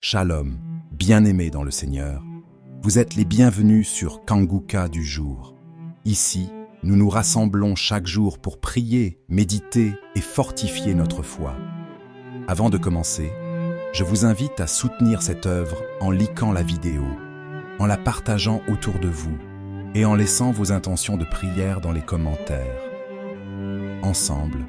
Shalom, bien-aimés dans le Seigneur, vous êtes les bienvenus sur Kanguka du jour. Ici, nous nous rassemblons chaque jour pour prier, méditer et fortifier notre foi. Avant de commencer, je vous invite à soutenir cette œuvre en likant la vidéo, en la partageant autour de vous et en laissant vos intentions de prière dans les commentaires. Ensemble,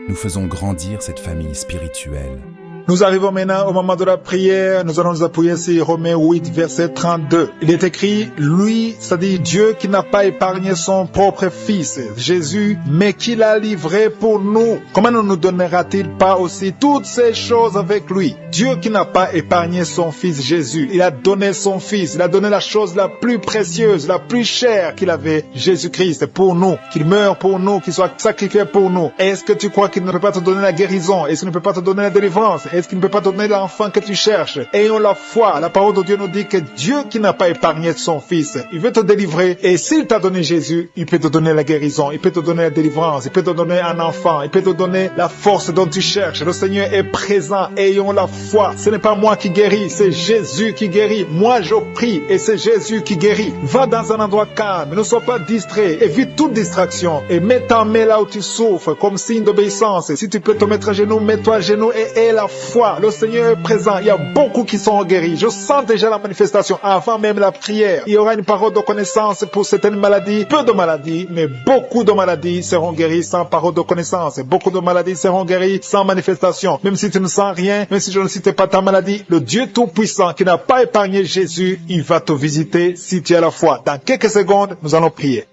nous faisons grandir cette famille spirituelle. Nous arrivons maintenant au moment de la prière. Nous allons nous appuyer sur Romains 8, verset 32. Il est écrit, lui, c'est-à-dire Dieu qui n'a pas épargné son propre Fils, Jésus, mais qui l'a livré pour nous. Comment ne nous donnera-t-il pas aussi toutes ces choses avec lui? Dieu qui n'a pas épargné son Fils Jésus. Il a donné son Fils. Il a donné la chose la plus précieuse, la plus chère qu'il avait, Jésus-Christ, pour nous. Qu'il meure pour nous, qu'il soit sacrifié pour nous. Est-ce que tu crois qu'il ne peut pas te donner la guérison? Est-ce qu'il ne peut pas te donner la délivrance? Est-ce qu'il ne peut pas te donner l'enfant que tu cherches? Ayons la foi. La parole de Dieu nous dit que Dieu qui n'a pas épargné son Fils, il veut te délivrer. Et s'il t'a donné Jésus, il peut te donner la guérison, il peut te donner la délivrance, il peut te donner un enfant, il peut te donner la force dont tu cherches. Le Seigneur est présent. Ayons la foi. Ce n'est pas moi qui guéris, c'est Jésus qui guérit. Moi, je prie et c'est Jésus qui guérit. Va dans un endroit calme, ne sois pas distrait, évite toute distraction et mets ta main là où tu souffres comme signe d'obéissance. Si tu peux te mettre à genoux, mets-toi à genoux et aie la foi. Le Seigneur est présent. Il y a beaucoup qui sont guéris. Je sens déjà la manifestation avant même la prière. Il y aura une parole de connaissance pour certaines maladies. Peu de maladies, mais beaucoup de maladies seront guéries sans parole de connaissance. Beaucoup de maladies seront guéries sans manifestation. Même si tu ne sens rien, même si je ne cite pas ta maladie, le Dieu Tout-Puissant qui n'a pas épargné Jésus, il va te visiter si tu as la foi. Dans quelques secondes, nous allons prier.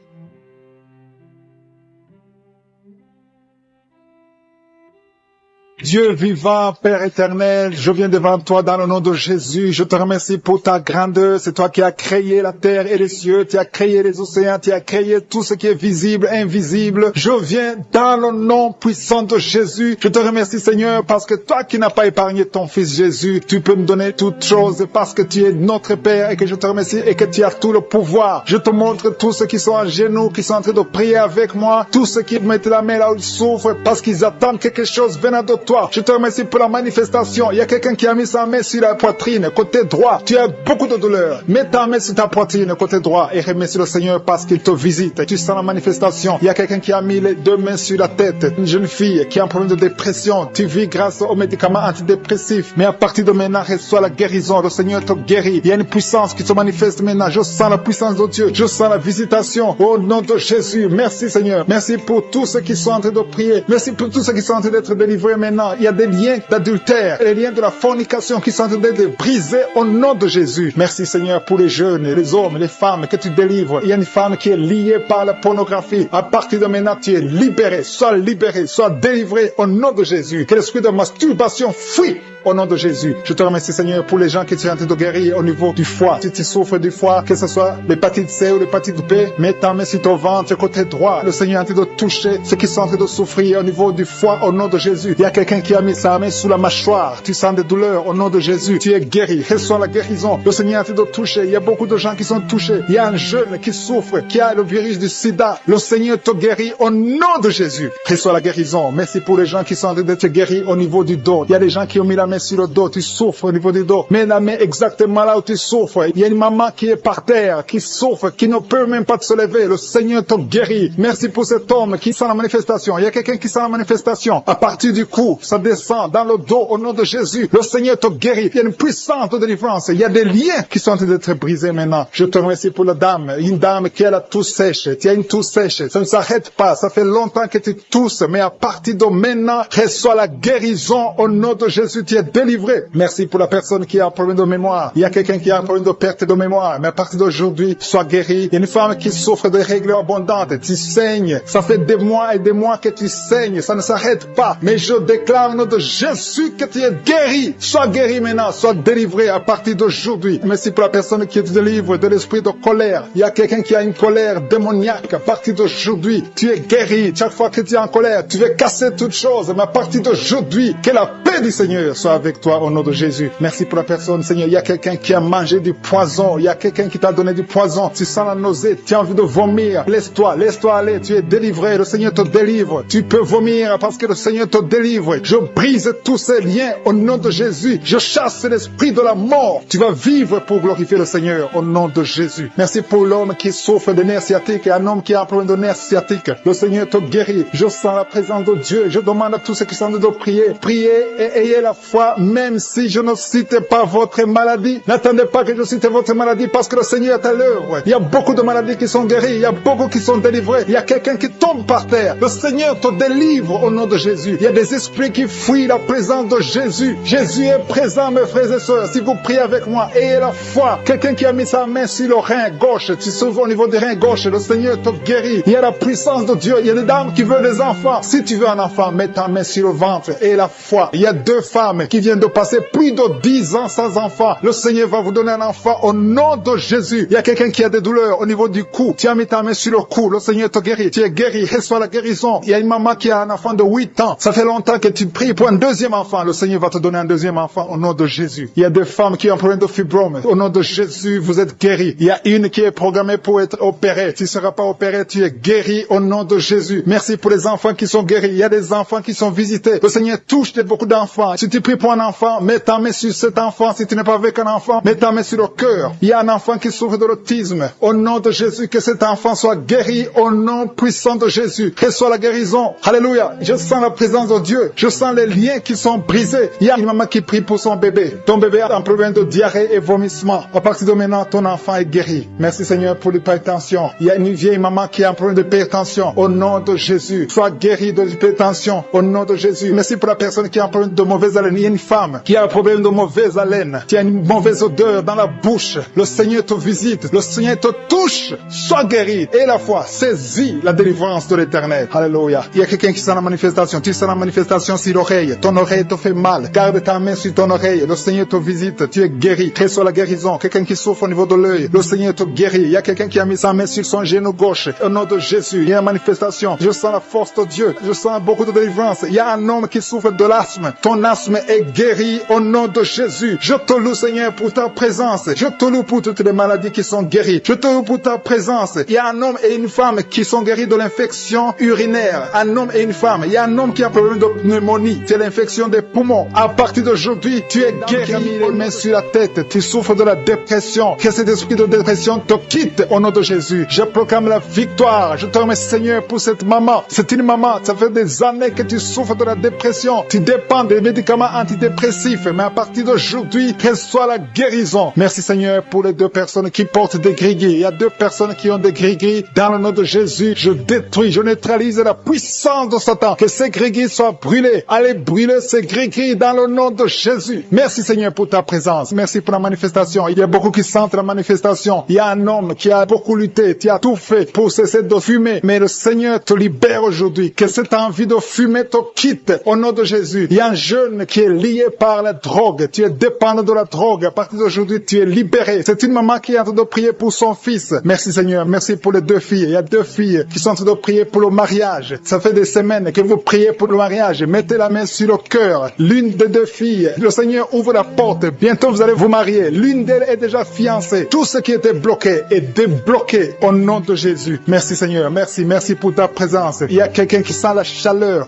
Dieu vivant, Père éternel, je viens devant toi dans le nom de Jésus. Je te remercie pour ta grandeur. C'est toi qui as créé la terre et les cieux. Tu as créé les océans. Tu as créé tout ce qui est visible, invisible. Je viens dans le nom puissant de Jésus. Je te remercie, Seigneur, parce que toi qui n'as pas épargné ton Fils Jésus, tu peux me donner toutes choses parce que tu es notre Père et que je te remercie et que tu as tout le pouvoir. Je te montre tous ceux qui sont à genoux, qui sont en train de prier avec moi, tous ceux qui mettent la main là où ils souffrent parce qu'ils attendent quelque chose venant de toi. Je te remercie pour la manifestation. Il y a quelqu'un qui a mis sa main sur la poitrine, côté droit. Tu as beaucoup de douleur. Mets ta main sur ta poitrine, côté droit, et remercie le Seigneur parce qu'il te visite. Tu sens la manifestation. Il y a quelqu'un qui a mis les deux mains sur la tête. Une jeune fille qui a un problème de dépression. Tu vis grâce aux médicaments antidépressifs. Mais à partir de maintenant, reçois la guérison. Le Seigneur te guérit. Il y a une puissance qui se manifeste maintenant. Je sens la puissance de Dieu. Je sens la visitation. Au nom de Jésus. Merci, Seigneur. Merci pour tous ceux qui sont en train de prier. Merci pour tous ceux qui sont en train d'être délivrés maintenant. Il y a des liens d'adultère, les liens de la fornication qui sont en train d'être brisés au nom de Jésus. Merci Seigneur pour les jeunes, les hommes, les femmes que tu délivres. Il y a une femme qui est liée par la pornographie. À partir de maintenant, tu es libéré, sois délivré au nom de Jésus. Que l'esprit de masturbation fuit au nom de Jésus. Je te remercie Seigneur pour les gens qui sont en train de guérir au niveau du foie. Si tu souffres du foie, que ce soit l'hépatite C ou l'hépatite B, mets ta main sur ton ventre, côté droit. Le Seigneur est en train de toucher ceux qui sont en train de souffrir au niveau du foie au nom de Jésus. Il y a quelqu'un qui a mis sa main sous la mâchoire. Tu sens des douleurs au nom de Jésus. Tu es guéri. Reçois la guérison. Le Seigneur est en train de toucher. Il y a beaucoup de gens qui sont touchés. Il y a un jeune qui souffre, qui a le virus du sida. Le Seigneur te guérit au nom de Jésus. Reçois la guérison. Merci pour les gens qui sont en train d'être guéris au niveau du dos. Il y a des gens qui ont mis la main sur le dos, tu souffres au niveau du dos. Mets la main exactement là où tu souffres. Il y a une maman qui est par terre, qui souffre, qui ne peut même pas se lever. Le Seigneur te guérit. Merci pour cet homme qui sent la manifestation. Il y a quelqu'un qui sent la manifestation. À partir du cou, ça descend dans le dos au nom de Jésus. Le Seigneur te guérit. Il y a une puissance de délivrance. Il y a des liens qui sont en train d'être brisés maintenant. Je te remercie pour la dame. Une dame qui a la toux sèche. Tu as une toux sèche. Ça ne s'arrête pas. Ça fait longtemps que tu tousses. Mais à partir de maintenant, reçois la guérison au nom de Jésus. Tu es délivré. Merci pour la personne qui a un problème de mémoire. Il y a quelqu'un qui a un problème de perte de mémoire. Mais à partir d'aujourd'hui, sois guéri. Il y a une femme qui souffre de règles abondantes. Tu saignes. Ça fait des mois et des mois que tu saignes. Ça ne s'arrête pas. Mais je déclare au nom de Jésus que tu es guéri. Sois guéri maintenant. Sois délivré à partir d'aujourd'hui. Merci pour la personne qui te délivre de l'esprit de colère. Il y a quelqu'un qui a une colère démoniaque. À partir d'aujourd'hui, tu es guéri. Chaque fois que tu es en colère, tu veux casser toutes choses. Mais à partir d'aujourd'hui, que la paix du Seigneur soit soit avec toi au nom de Jésus. Merci pour la personne, Seigneur. Il y a quelqu'un qui a mangé du poison. Il y a quelqu'un qui t'a donné du poison. Tu sens la nausée, tu as envie de vomir. Laisse-toi aller. Tu es délivré. Le Seigneur te délivre. Tu peux vomir parce que le Seigneur te délivre. Je brise tous ces liens au nom de Jésus. Je chasse l'esprit de la mort. Tu vas vivre pour glorifier le Seigneur au nom de Jésus. Merci pour l'homme qui souffre de nerfs sciatiques et un homme qui a un problème de nerfs sciatiques. Le Seigneur te guérit. Je sens la présence de Dieu. Je demande à tous ceux qui sont de prier. Priez et ayez la foi, même si je ne cite pas votre maladie. N'attendez pas que je cite votre maladie parce que le Seigneur est à l'œuvre. Il y a beaucoup de maladies qui sont guéries. Il y a beaucoup qui sont délivrés. Il y a quelqu'un qui tombe par terre. Le Seigneur te délivre au nom de Jésus. Il y a des esprits qui fuient la présence de Jésus. Jésus est présent, mes frères et sœurs. Si vous priez avec moi, ayez la foi. Quelqu'un qui a mis sa main sur le rein gauche, tu s'ouvres au niveau du rein gauche, le Seigneur te guérit. Il y a la puissance de Dieu. Il y a des dames qui veulent des enfants. Si tu veux un enfant, mets ta main sur le ventre et la foi. Il y a 2 femmes qui viennent de passer plus de 10 ans sans enfant. Le Seigneur va vous donner un enfant au nom de Jésus. Il y a quelqu'un qui a des douleurs au niveau du cou. Tu as mis ta main sur le cou. Le Seigneur te guérit. Tu es guéri. Reçois la guérison. Il y a une maman qui a un enfant de 8 ans. Ça fait longtemps que tu pries pour un deuxième enfant. Le Seigneur va te donner un deuxième enfant au nom de Jésus. Il y a des femmes qui ont un problème de fibrome. Au nom de Jésus, vous êtes guéris. Il y a une qui est programmée pour être opérée. Tu ne seras pas opéré. Tu es guéri au nom de Jésus. Merci pour les enfants qui sont guéris. Il y a des enfants qui sont visités. Le Seigneur touche beaucoup d'enfants. Si tu pries pour un enfant, mets ta main sur cet enfant. Si tu n'es pas avec un enfant, mets ta main sur le cœur. Il y a un enfant qui souffre de l'autisme. Au nom de Jésus, que cet enfant soit guéri au nom puissant de Jésus. Reçois la guérison. Alléluia. Je sens la présence de Dieu. Je sens les liens qui sont brisés. Il y a une maman qui prie pour son bébé. Ton bébé a un problème de diarrhée et vomissement. À partir de maintenant, ton enfant est guéri. Merci Seigneur pour l'hypertension. Il y a une vieille maman qui a un problème d'hypertension. Au nom de Jésus, sois guéri de l'hypertension. Au nom de Jésus. Merci pour la personne qui a un problème de mauvaise haleine. Il y a une femme qui a un problème de mauvaise haleine. Qui a une mauvaise odeur dans la bouche. Le Seigneur te visite. Le Seigneur te touche. Sois guéri. Et la foi, saisis la délivrance de l'Éternel. Alléluia. Il y a quelqu'un qui sent la manifestation. Tu sens la manifestation sur l'oreille. Ton oreille te fait mal. Garde ta main sur ton oreille. Le Seigneur te visite. Tu es guéri. Reçois la guérison. Quelqu'un qui souffre au niveau de l'œil. Le Seigneur te guérit. Il y a quelqu'un qui a mis sa main sur son genou gauche. Au nom de Jésus, il y a une manifestation. Je sens la force de Dieu. Je sens beaucoup de délivrance. Il y a un homme qui souffre de l'asthme. Ton asthme est guéri au nom de Jésus. Je te loue, Seigneur, pour ta présence. Je te loue pour toutes les maladies qui sont guéries. Je te loue pour ta présence. Il y a un homme et une femme qui sont guéris de l'infection urinaire. Un homme et une femme. Il y a un homme qui a un problème de pneumonie. C'est l'infection des poumons. À partir d'aujourd'hui, tu es guéri. Tu as mis les mains sur la tête. Tu souffres de la dépression. Que cet esprit de dépression te quitte au nom de Jésus. Je proclame la victoire. Je te remercie, Seigneur, pour cette maman. C'est une maman. Ça fait des années que tu souffres de la dépression. Tu dépends des médicaments antidépressifs. Mais à partir d'aujourd'hui, reçois la guérison. Merci, Seigneur, pour les 2 personnes qui portent des gris-gris. Il y a 2 personnes qui ont des gris-gris. Dans le nom de Jésus, je détruis, je neutralise la puissance de Satan. Que ces gris-gris soient brûlés. Allez brûler ces gris-gris dans le nom de Jésus. Merci, Seigneur, pour ta présence. Merci pour la manifestation. Il y a beaucoup qui sentent la manifestation. Il y a un homme qui a beaucoup lutté. Tu as tout fait pour cesser de fumer. Mais le Seigneur te libère aujourd'hui. Que cette envie de fumer te quitte au nom de Jésus. Il y a un jeune qui est lié par la drogue. Tu es dépendant de la drogue. À partir d'aujourd'hui, tu es libéré. C'est une maman qui est en train de prier pour son fils. Merci, Seigneur. Merci pour les 2 filles. Il y a 2 filles qui sont en train de prier pour le mariage. Ça fait des semaines que vous priez pour le mariage. Mettez la main sur le cœur. L'une des 2 filles, le Seigneur ouvre la porte. Bientôt, vous allez vous marier. L'une d'elles est déjà fiancée. Tout ce qui était bloqué est débloqué au nom de Jésus. Merci, Seigneur. Merci pour ta présence. Il y a quelqu'un qui sent la chaleur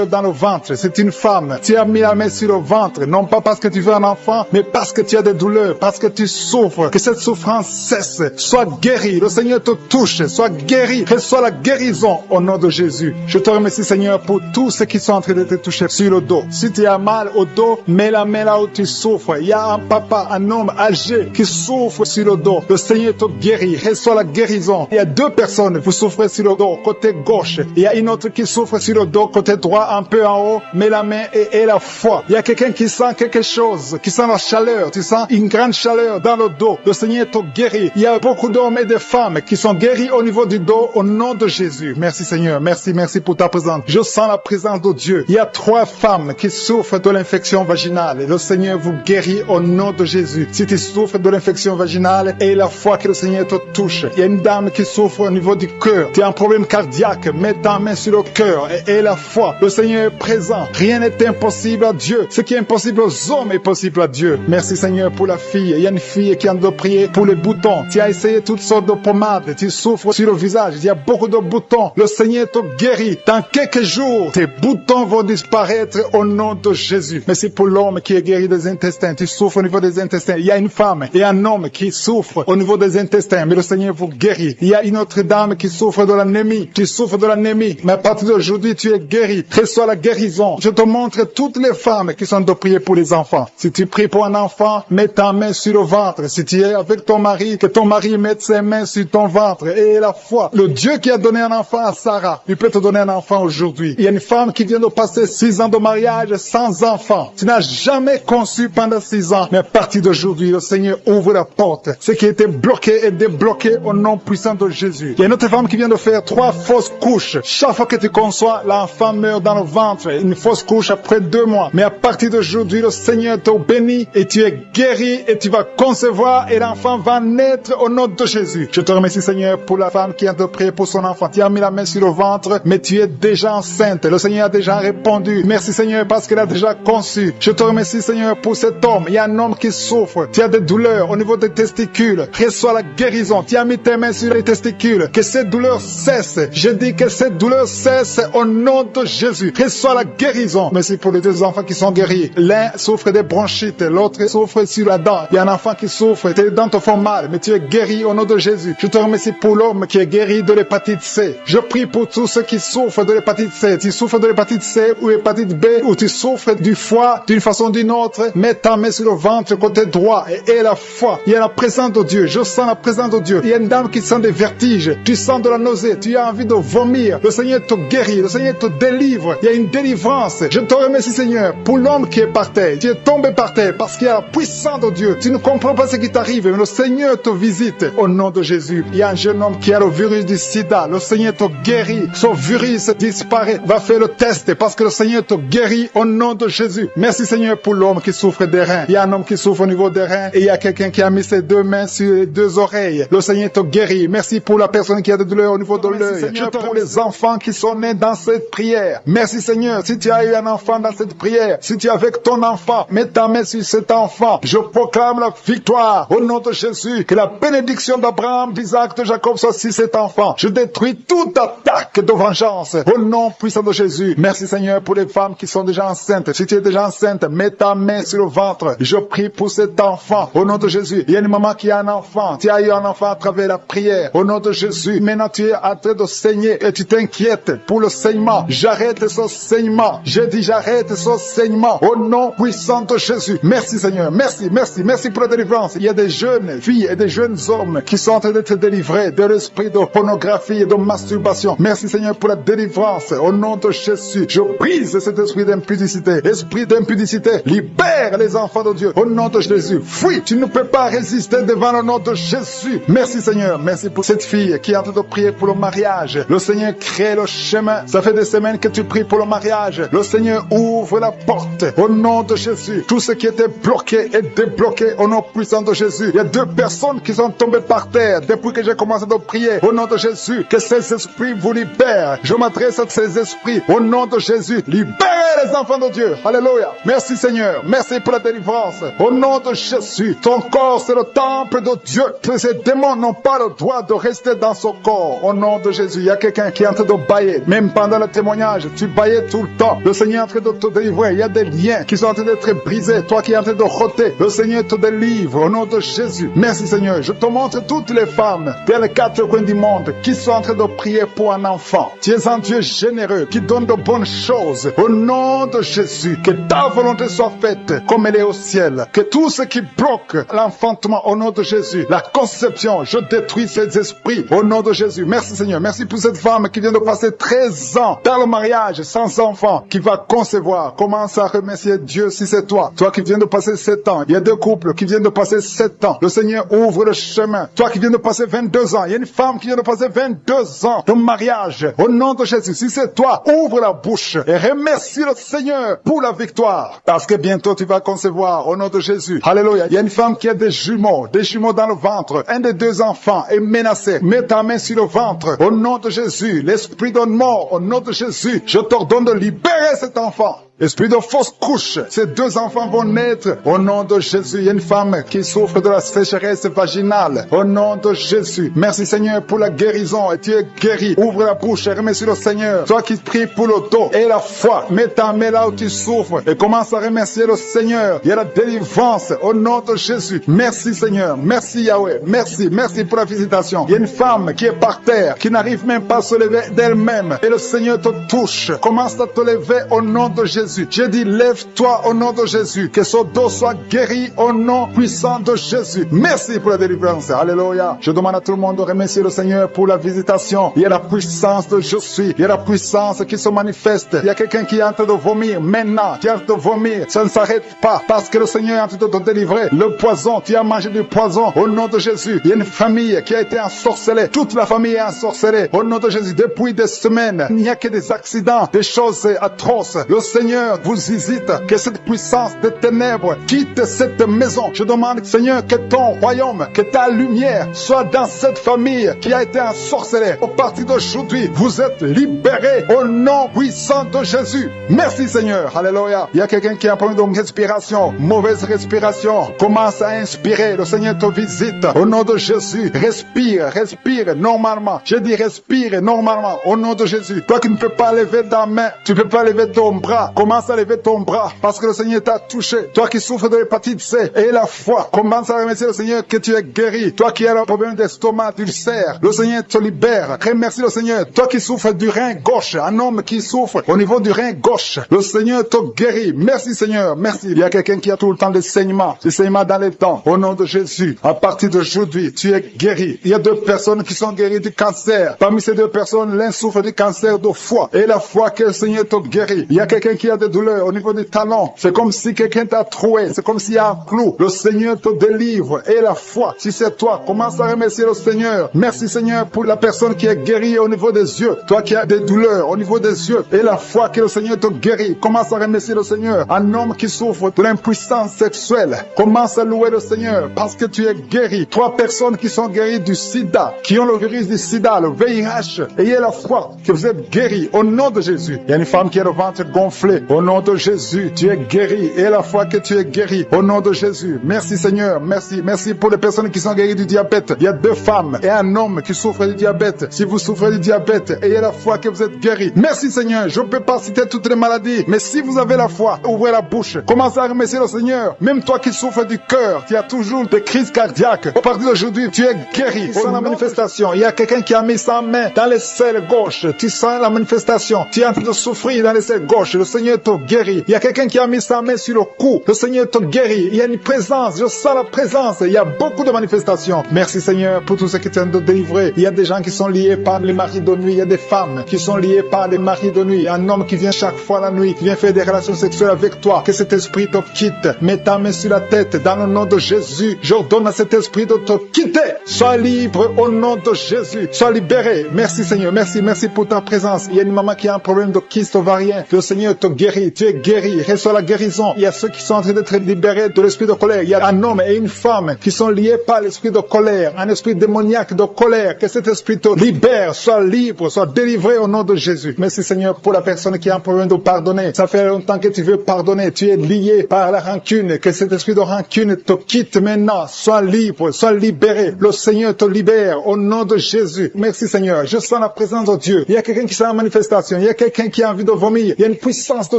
dans le ventre. C'est une femme. Tu as mis la main sur le ventre, non pas parce que tu veux un enfant, mais parce que tu as des douleurs, parce que tu souffres. Que cette souffrance cesse. Sois guéri. Le Seigneur te touche. Sois guéri. Reçois la guérison au nom de Jésus. Je te remercie, Seigneur, pour tous ceux qui sont en train de te toucher sur le dos. Si tu as mal au dos, mets la main là où tu souffres. Il y a un papa, un homme âgé qui souffre sur le dos. Le Seigneur te guérit. Reçois la guérison. Il y a 2 personnes, vous souffrez sur le dos, côté gauche. Il y a une autre qui souffre sur le dos, côté droit, un peu en haut. Mets la main et la foi. Il y a quelqu'un qui sent quelque chose, qui sent la chaleur. Tu sens une grande chaleur dans le dos. Le Seigneur te guérit. Il y a beaucoup d'hommes et de femmes qui sont guéris au niveau du dos au nom de Jésus. Merci, Seigneur. Merci pour ta présence. Je sens la présence de Dieu. Il y a 3 femmes qui souffrent de l'infection vaginale. Le Seigneur vous guérit au nom de Jésus. Si tu souffres de l'infection vaginale, et la foi que le Seigneur te touche. Il y a une dame qui souffre au niveau du cœur. Tu as un problème cardiaque. Mets ta main sur le cœur et la foi. Le Seigneur est présent. Rien n'est impossible à Dieu. Ce qui est impossible aux hommes est possible à Dieu. Merci Seigneur pour la fille. Il y a une fille qui est en train de prier pour les boutons. Tu as essayé toutes sortes de pommades. Tu souffres sur le visage. Il y a beaucoup de boutons. Le Seigneur te guérit. Dans quelques jours, tes boutons vont disparaître au nom de Jésus. Mais c'est pour l'homme qui est guéri des intestins. Tu souffres au niveau des intestins. Il y a une femme et un homme qui souffrent au niveau des intestins. Mais le Seigneur vous guérit. Il y a une autre dame qui souffre de l'anémie. Tu souffres de l'anémie. Mais à partir d'aujourd'hui, tu es guéri. Reçois la guérison. Je te montre toutes les femmes qui sont de prier pour les enfants. Si tu pries pour un enfant, mets ta main sur le ventre. Si tu es avec ton mari, que ton mari mette ses mains sur ton ventre. Et la foi. Le Dieu qui a donné un enfant à Sarah, il peut te donner un enfant aujourd'hui. Il y a une femme qui vient de passer 6 ans de mariage sans enfant. Tu n'as jamais conçu pendant 6 ans. Mais à partir d'aujourd'hui, le Seigneur ouvre la porte. Ce qui était bloqué est débloqué au nom puissant de Jésus. Il y a une autre femme qui vient de faire 3 fausses couches. Chaque fois que tu conçois, l'enfant meurt dans le ventre. Une fausse couche après 2 mois. Mais à partir d'aujourd'hui, le Seigneur te bénit et tu es guéri et tu vas concevoir et l'enfant va naître au nom de Jésus. Je te remercie Seigneur pour la femme qui a de prier pour son enfant. Tu as mis la main sur le ventre, mais tu es déjà enceinte. Le Seigneur a déjà répondu. Merci Seigneur parce qu'il a déjà conçu. Je te remercie Seigneur pour cet homme. Il y a un homme qui souffre. Tu as des douleurs au niveau des testicules. Reçois la guérison. Tu as mis tes mains sur les testicules. Que cette douleur cesse. Je dis que cette douleur cesse au nom de Jésus. Reçois la guérison. Merci pour les 2 enfants qui sont guéris. L'un souffre des bronchites, l'autre souffre sur la dent. Il y a un enfant qui souffre, tes dents te font mal, mais tu es guéri au nom de Jésus. Je te remercie pour l'homme qui est guéri de l'hépatite C. Je prie pour tous ceux qui souffrent de l'hépatite C. Tu souffres de l'hépatite C ou l'hépatite B, ou tu souffres du foie d'une façon ou d'une autre, mets ta main sur le ventre côté droit et aie la foi. Il y a la présence de Dieu. Je sens la présence de Dieu. Il y a une dame qui sent des vertiges. Tu sens de la nausée. Tu as envie de vomir. Le Seigneur te guérit. Le Seigneur te délivre. Il y a une délivrance. Je te remercie Seigneur pour l'homme qui est par terre. Tu es tombé par terre parce qu'il y a la puissance de Dieu. Tu ne comprends pas ce qui t'arrive, mais le Seigneur te visite au nom de Jésus. Il y a un jeune homme qui a le virus du sida. Le Seigneur te guérit. Son virus disparaît. Va faire le test parce que le Seigneur te guérit au nom de Jésus. Merci Seigneur pour l'homme qui souffre des reins. Il y a un homme qui souffre au niveau des reins et il y a quelqu'un qui a mis ses 2 mains sur les 2 oreilles. Le Seigneur te guérit. Merci pour la personne qui a des douleurs au niveau de l'œil. Je pour les enfants qui sont nés dans cette prière. Merci Seigneur. Si tu as eu un enfant dans cette prière, si tu es avec ton enfant, mets ta main sur cet enfant. Je proclame la victoire au nom de Jésus. Que la bénédiction d'Abraham, d'Isaac, de Jacob soit sur cet enfant. Je détruis toute attaque de vengeance au nom puissant de Jésus. Merci Seigneur pour les femmes qui sont déjà enceintes. Si tu es déjà enceinte, mets ta main sur le ventre. Je prie pour cet enfant au nom de Jésus. Il y a une maman qui a un enfant. Tu as eu un enfant à travers la prière au nom de Jésus. Maintenant tu es en train de saigner et tu t'inquiètes pour le saignement. J'arrête ce saignement. Je dis j'arrête ce saignement au nom puissant de Jésus. Merci Seigneur. Merci pour la délivrance. Il y a des jeunes filles et des jeunes hommes qui sont en train d'être délivrés de l'esprit de pornographie et de masturbation. Merci Seigneur pour la délivrance au nom de Jésus. Je brise cet esprit d'impudicité. Esprit d'impudicité, libère les enfants de Dieu au nom de Jésus. Fuis, tu ne peux pas résister devant le nom de Jésus. Merci Seigneur. Merci pour cette fille qui est en train de prier pour le mariage. Le Seigneur crée le chemin. Ça fait des semaines que tu pries pour le mariage. Le Seigneur ouvre la porte au nom de Jésus. Tout ce qui était bloqué est débloqué au nom puissant de Jésus. Il y a 2 personnes qui sont tombées par terre depuis que j'ai commencé de prier au nom de Jésus. Que ces esprits vous libèrent. Je m'adresse à ces esprits au nom de Jésus. Libérez les enfants de Dieu. Alléluia. Merci Seigneur. Merci pour la délivrance. Au nom de Jésus. Ton corps c'est le temple de Dieu. Que ces démons n'ont pas le droit de rester dans son corps. Au nom de Jésus. Il y a quelqu'un qui est en train de bailler. Même pendant le témoignage, tu baillais tout le temps. Le Seigneur est en train de te délivrer. Il y a des liens qui sont en train d'être brisés. Toi qui es en train de roter. Le Seigneur te délivre. Au nom de Jésus. Merci Seigneur. Je te montre toutes les femmes dans les 4 coins du monde qui sont en train de prier pour un enfant. Tu es un Dieu généreux qui donne de bonnes choses. Au nom de Jésus. Que ta volonté soit faite comme elle est au ciel. Que tout ce qui bloque l'enfantement au nom de Jésus, la conception, je détruis ces esprits au nom de Jésus. Merci Seigneur. Merci pour cette femme qui vient de passer 13 ans dans le mariage sans enfant, qui va concevoir. Commence à remercier Dieu si c'est toi. Toi qui viens de passer 7 ans. Il y a 2 couples qui viennent de passer 7 ans. Le Seigneur ouvre le chemin. Toi qui viens de passer 22 ans. Il y a une femme qui vient de passer 22 ans de mariage. Au nom de Jésus, si c'est toi, ouvre la bouche et remercie le Seigneur pour la victoire. Parce que bientôt tu vas concevoir au nom de Jésus. Alléluia. Il y a une femme qui a des jumeaux dans le ventre. Un des 2 enfants est menacé. Mets ta main sur le ventre. Au nom de Jésus, l'esprit de mort, au nom de Jésus, je t'ordonne de libérer cet enfant. Esprit de fausse couche, ces 2 enfants vont naître au nom de Jésus. Il y a une femme qui souffre de la sécheresse vaginale au nom de Jésus. Merci Seigneur pour la guérison et tu es guéri. Ouvre la bouche et remercie le Seigneur. Toi qui pries pour le dos et la foi, mets ta main là où tu souffres et commence à remercier le Seigneur. Il y a la délivrance au nom de Jésus. Merci Seigneur, merci Yahweh, merci pour la visitation. Il y a une femme qui est par terre, qui n'arrive même pas à se lever d'elle-même et le Seigneur te touche. Commence à te lever au nom de Jésus. J'ai dit lève-toi au nom de Jésus, que son dos soit guéri au nom puissant de Jésus. Merci pour la délivrance. Alléluia. Je demande à tout le monde de remercier le Seigneur pour la visitation. Il y a la puissance de je suis. Il y a la puissance qui se manifeste. Il y a quelqu'un qui est en train de vomir maintenant, qui est en train de vomir. Ça ne s'arrête pas parce que le Seigneur est en train de te délivrer. Le poison, tu as mangé du poison au nom de Jésus. Il y a une famille qui a été ensorcelée. Toute la famille est ensorcelée au nom de Jésus. Depuis des semaines, il n'y a que des accidents, des choses atroces. Le Seigneur vous visite. Que cette puissance des ténèbres quitte cette maison. Je demande, Seigneur, que ton royaume, que ta lumière soit dans cette famille qui a été ensorcelée. Au partir d'aujourd'hui, vous êtes libérés au nom puissant de Jésus. Merci Seigneur. Alléluia. Il y a quelqu'un qui a un problème de respiration, mauvaise respiration. Commence à inspirer. Le Seigneur te visite au nom de Jésus. Respire normalement. Je dis respire normalement au nom de Jésus. Toi qui ne peux pas lever ta main, tu ne peux pas lever ton bras. Commence à lever ton bras parce que le Seigneur t'a touché. Toi qui souffres de l'hépatite C et la foi, commence à remercier le Seigneur que tu es guéri. Toi qui as un problème d'estomac, d'ulcère, le Seigneur te libère. Remercie le Seigneur. Toi qui souffres du rein gauche, un homme qui souffre au niveau du rein gauche, le Seigneur te guérit. Merci Seigneur, merci. Il y a quelqu'un qui a tout le temps des saignements dans les dents. Au nom de Jésus, à partir d'aujourd'hui, tu es guéri. Il y a 2 personnes qui sont guéries du cancer. Parmi ces 2 personnes, l'un souffre du cancer de foie et la foi que le Seigneur te guérit. Il y a quelqu'un qui a des douleurs au niveau des talons. C'est comme si quelqu'un t'a troué. C'est comme s'il y a un clou. Le Seigneur te délivre et la foi. Si c'est toi, commence à remercier le Seigneur. Merci Seigneur pour la personne qui est guérie au niveau des yeux. Toi qui as des douleurs au niveau des yeux et la foi que le Seigneur te guérit. Commence à remercier le Seigneur. Un homme qui souffre de l'impuissance sexuelle. Commence à louer le Seigneur parce que tu es guéri. 3 personnes qui sont guéries du sida, qui ont le virus du sida, le VIH. Ayez la foi que vous êtes guéris au nom de Jésus. Il y a une femme qui a le ventre gonflé. Au nom de Jésus, tu es guéri. Et la foi que tu es guéri au nom de Jésus. Merci Seigneur, merci pour les personnes qui sont guéries du diabète. Il y a 2 femmes et un homme qui souffrent du diabète. Si vous souffrez du diabète, ayez la foi que vous êtes guéri. Merci Seigneur, je ne peux pas citer toutes les maladies, mais si vous avez la foi, ouvrez la bouche. Commencez à remercier le Seigneur. Même toi qui souffres du cœur, qui a toujours des crises cardiaques, au partir d'aujourd'hui, tu es guéri. Sans la manifestation, il y a quelqu'un qui a mis sa main dans les selles gauches. Tu sens la manifestation. Tu es en train de souffrir dans les selles gauches. Le Seigneur te guérit. Il y a quelqu'un qui a mis sa main sur le cou. Le Seigneur te guérit. Il y a une présence. Je sens la présence. Il y a beaucoup de manifestations. Merci Seigneur pour tout ce que tu es en train de délivrer. Il y a des gens qui sont liés par les maris de nuit. Il y a des femmes qui sont liées par les maris de nuit. Un homme qui vient chaque fois la nuit, qui vient faire des relations sexuelles avec toi. Que cet esprit te quitte. Mets ta main sur la tête. Dans le nom de Jésus, j'ordonne à cet esprit de te quitter. Sois libre au nom de Jésus. Sois libéré. Merci Seigneur. Merci pour ta présence. Il y a une maman qui a un problème de kyste ovarien. Le Seigneur te guérit. Tu es guéri. Reçois la guérison. Il y a ceux qui sont en train d'être libérés de l'esprit de colère. Il y a un homme et une femme qui sont liés par l'esprit de colère. Un esprit démoniaque de colère. Que cet esprit te libère. Sois libre. Sois délivré au nom de Jésus. Merci Seigneur pour la personne qui a un problème de pardonner. Ça fait longtemps que tu veux pardonner. Tu es lié par la rancune. Que cet esprit de rancune te quitte maintenant. Sois libre. Sois libéré. Le Seigneur te libère au nom de Jésus. Merci Seigneur. Je sens la présence de Dieu. Il y a quelqu'un qui sent la manifestation. Il y a quelqu'un qui a envie de vomir. Il y a une puissance de